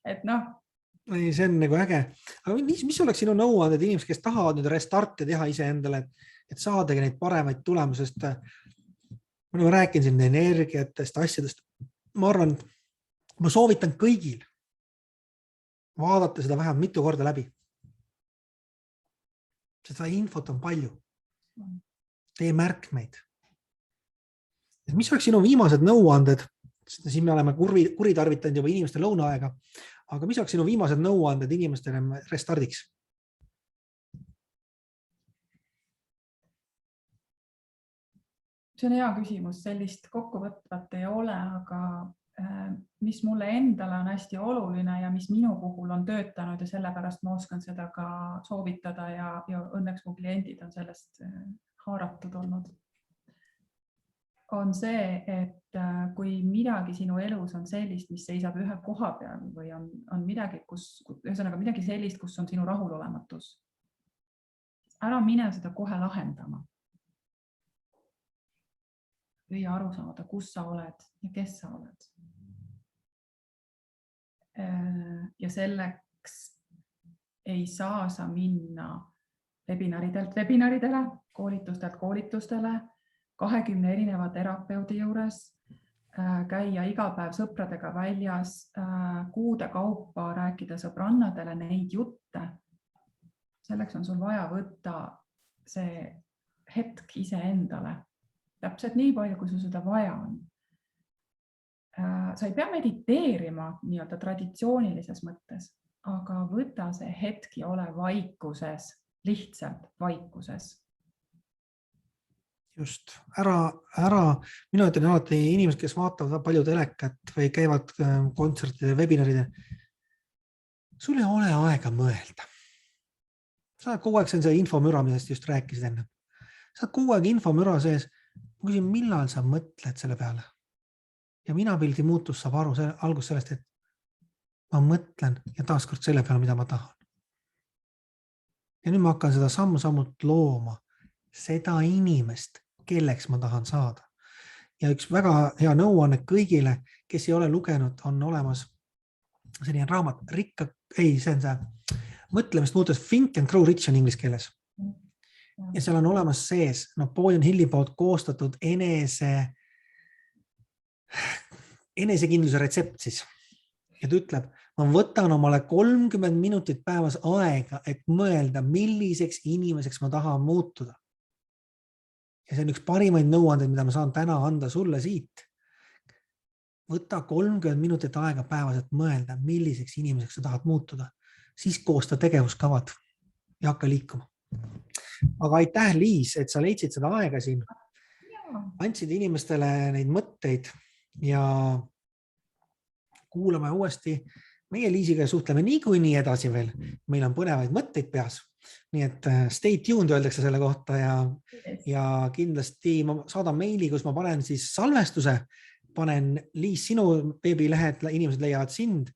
Et see on nagu äge. Aga mis oleks sinu nõuanded inimesed, kes tahavad nüüd restarti teha iseendale, et saadagi neid paremaid tulemusest? Ma rääkin siin energiatest, asjadest. Ma arvan, ma soovitan kõigil vaadata seda vähem mitu korda läbi. Seda infot on palju. Tee märkmeid. Mis oleks sinu viimased nõuanded? Siin me oleme kuritarvitanud juba inimeste lõunaaega. Aga mis oleks sinu viimased nõuanded inimestele restardiks? See on hea küsimus. Sellist kokkuvõtvat ei ole, aga mis mulle endale on hästi oluline ja mis minu puhul on töötanud ja sellepärast ma oskan seda ka soovitada ja õnneks mu kliendid on sellest haaratud olnud, on see, et kui midagi sinu elus on sellist, mis seisab ühe koha peal või on midagi, ühesõnaga midagi sellist, kus on sinu rahulolematus, ära mine seda kohe lahendama. Või aru saada, kus sa oled ja kes sa oled. Ja selleks ei saa sa minna webinaridelt webinaridele, koolitustelt koolitustele, 20 erineva terapeudi juures, käia iga päev sõpradega väljas, kuude kaupa rääkida sõbrannadele neid jutte. Selleks on sul vaja võtta see hetk iseendale. täpselt nii palju, kui sul seda vaja on. Sa ei pea mediteerima nii-öelda traditsioonilises mõttes, aga võta see hetk ja ole vaikuses, lihtsalt vaikuses. Just, ära, mina ütlen alati inimesed, kes vaatavad palju telekat või käivad kontsertide, webinaridel, sul ei ole aega mõelda. Sa kogu aeg, see on see infomüra, millest just rääkisid enne. Sa kogu aeg infomüra sees, ma küsin, millal sa mõtled selle peale? Ja mina pildi muutus saab aru algus sellest, et ma mõtlen ja taaskord selle peale, mida ma tahan. Ja nüüd ma hakkan seda sammu-sammult looma, seda inimest, kelleks ma tahan saada. Ja üks väga hea nõuanne kõigile, kes ei ole lugenud, on olemas selline raamat, see on see mõtlemist muutus Think and Grow Rich on inglise keeles. Ja seal on olemas sees Napoleon Hilli poolt koostatud enesekindluse retsept siis. Ja ta ütleb, ma võtan omale 30 minutit päevas aega, et mõelda, milliseks inimeseks ma tahan muutuda. Ja see on üks parimaid nõuandeid, mida ma saan täna anda sulle siit. Võta 30 minutit aega päevas, et mõelda, milliseks inimeseks sa tahad muutuda. Siis koosta tegevuskavad ja hakka liikuma. Aga aitäh, Liis, et sa leidsid seda aega siin. Andsid inimestele neid mõtteid ja kuulame uuesti. Meie Liisiga suhtleme niikuinii edasi veel. Meil on põnevaid mõtteid peas. Nii et stay tuned öeldakse selle kohta ja kindlasti ma saadan meili, kus ma panen siis salvestuse. Panen Liis sinu veebilehed, inimesed leiavad sind.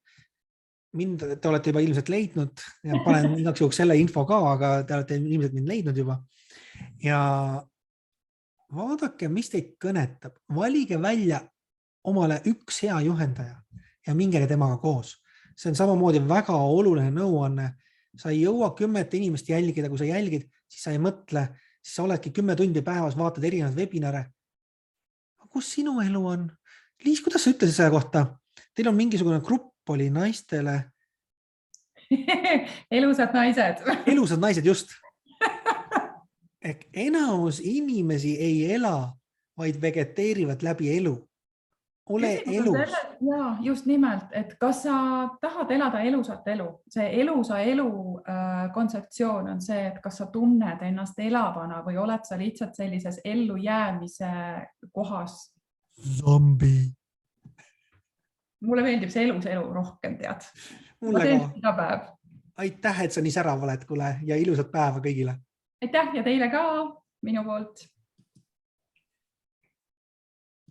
Mind te olete juba ilmselt leidnud ja panen igaks juhuks selle info ka, aga te olete ilmselt mind leidnud juba. Ja vaadake, mis teid kõnetab. Valige välja omale üks hea juhendaja ja mingege temaga koos. See on samamoodi väga oluline nõuanne. Sa ei jõua 10 inimest jälgida, kui sa jälgid, siis sa ei mõtle, siis sa oledki 10 tundi päevas, vaatad erinevad webinare. Kus sinu elu on? Liis, kuidas sa ütlesid selle kohta? Teil on mingisugune grupp oli naistele. Elusad naised. Elusad naised, just. Ehk enamus inimesi ei ela, vaid vegeteerivad läbi elu. Ole elus. Ja, just nimelt, et kas sa tahad elada elusat elu? See elusa elu kontseptsioon on see, et kas sa tunned ennast elavana või oled sa lihtsalt sellises ellu jäämise kohas? Zombi. Mulle meeldib see elus elu rohkem, tead. Mulle ka. Aitäh, et sa nii särav oled, kuule, ja ilusat päeva kõigile. Aitäh ja teile ka minu poolt.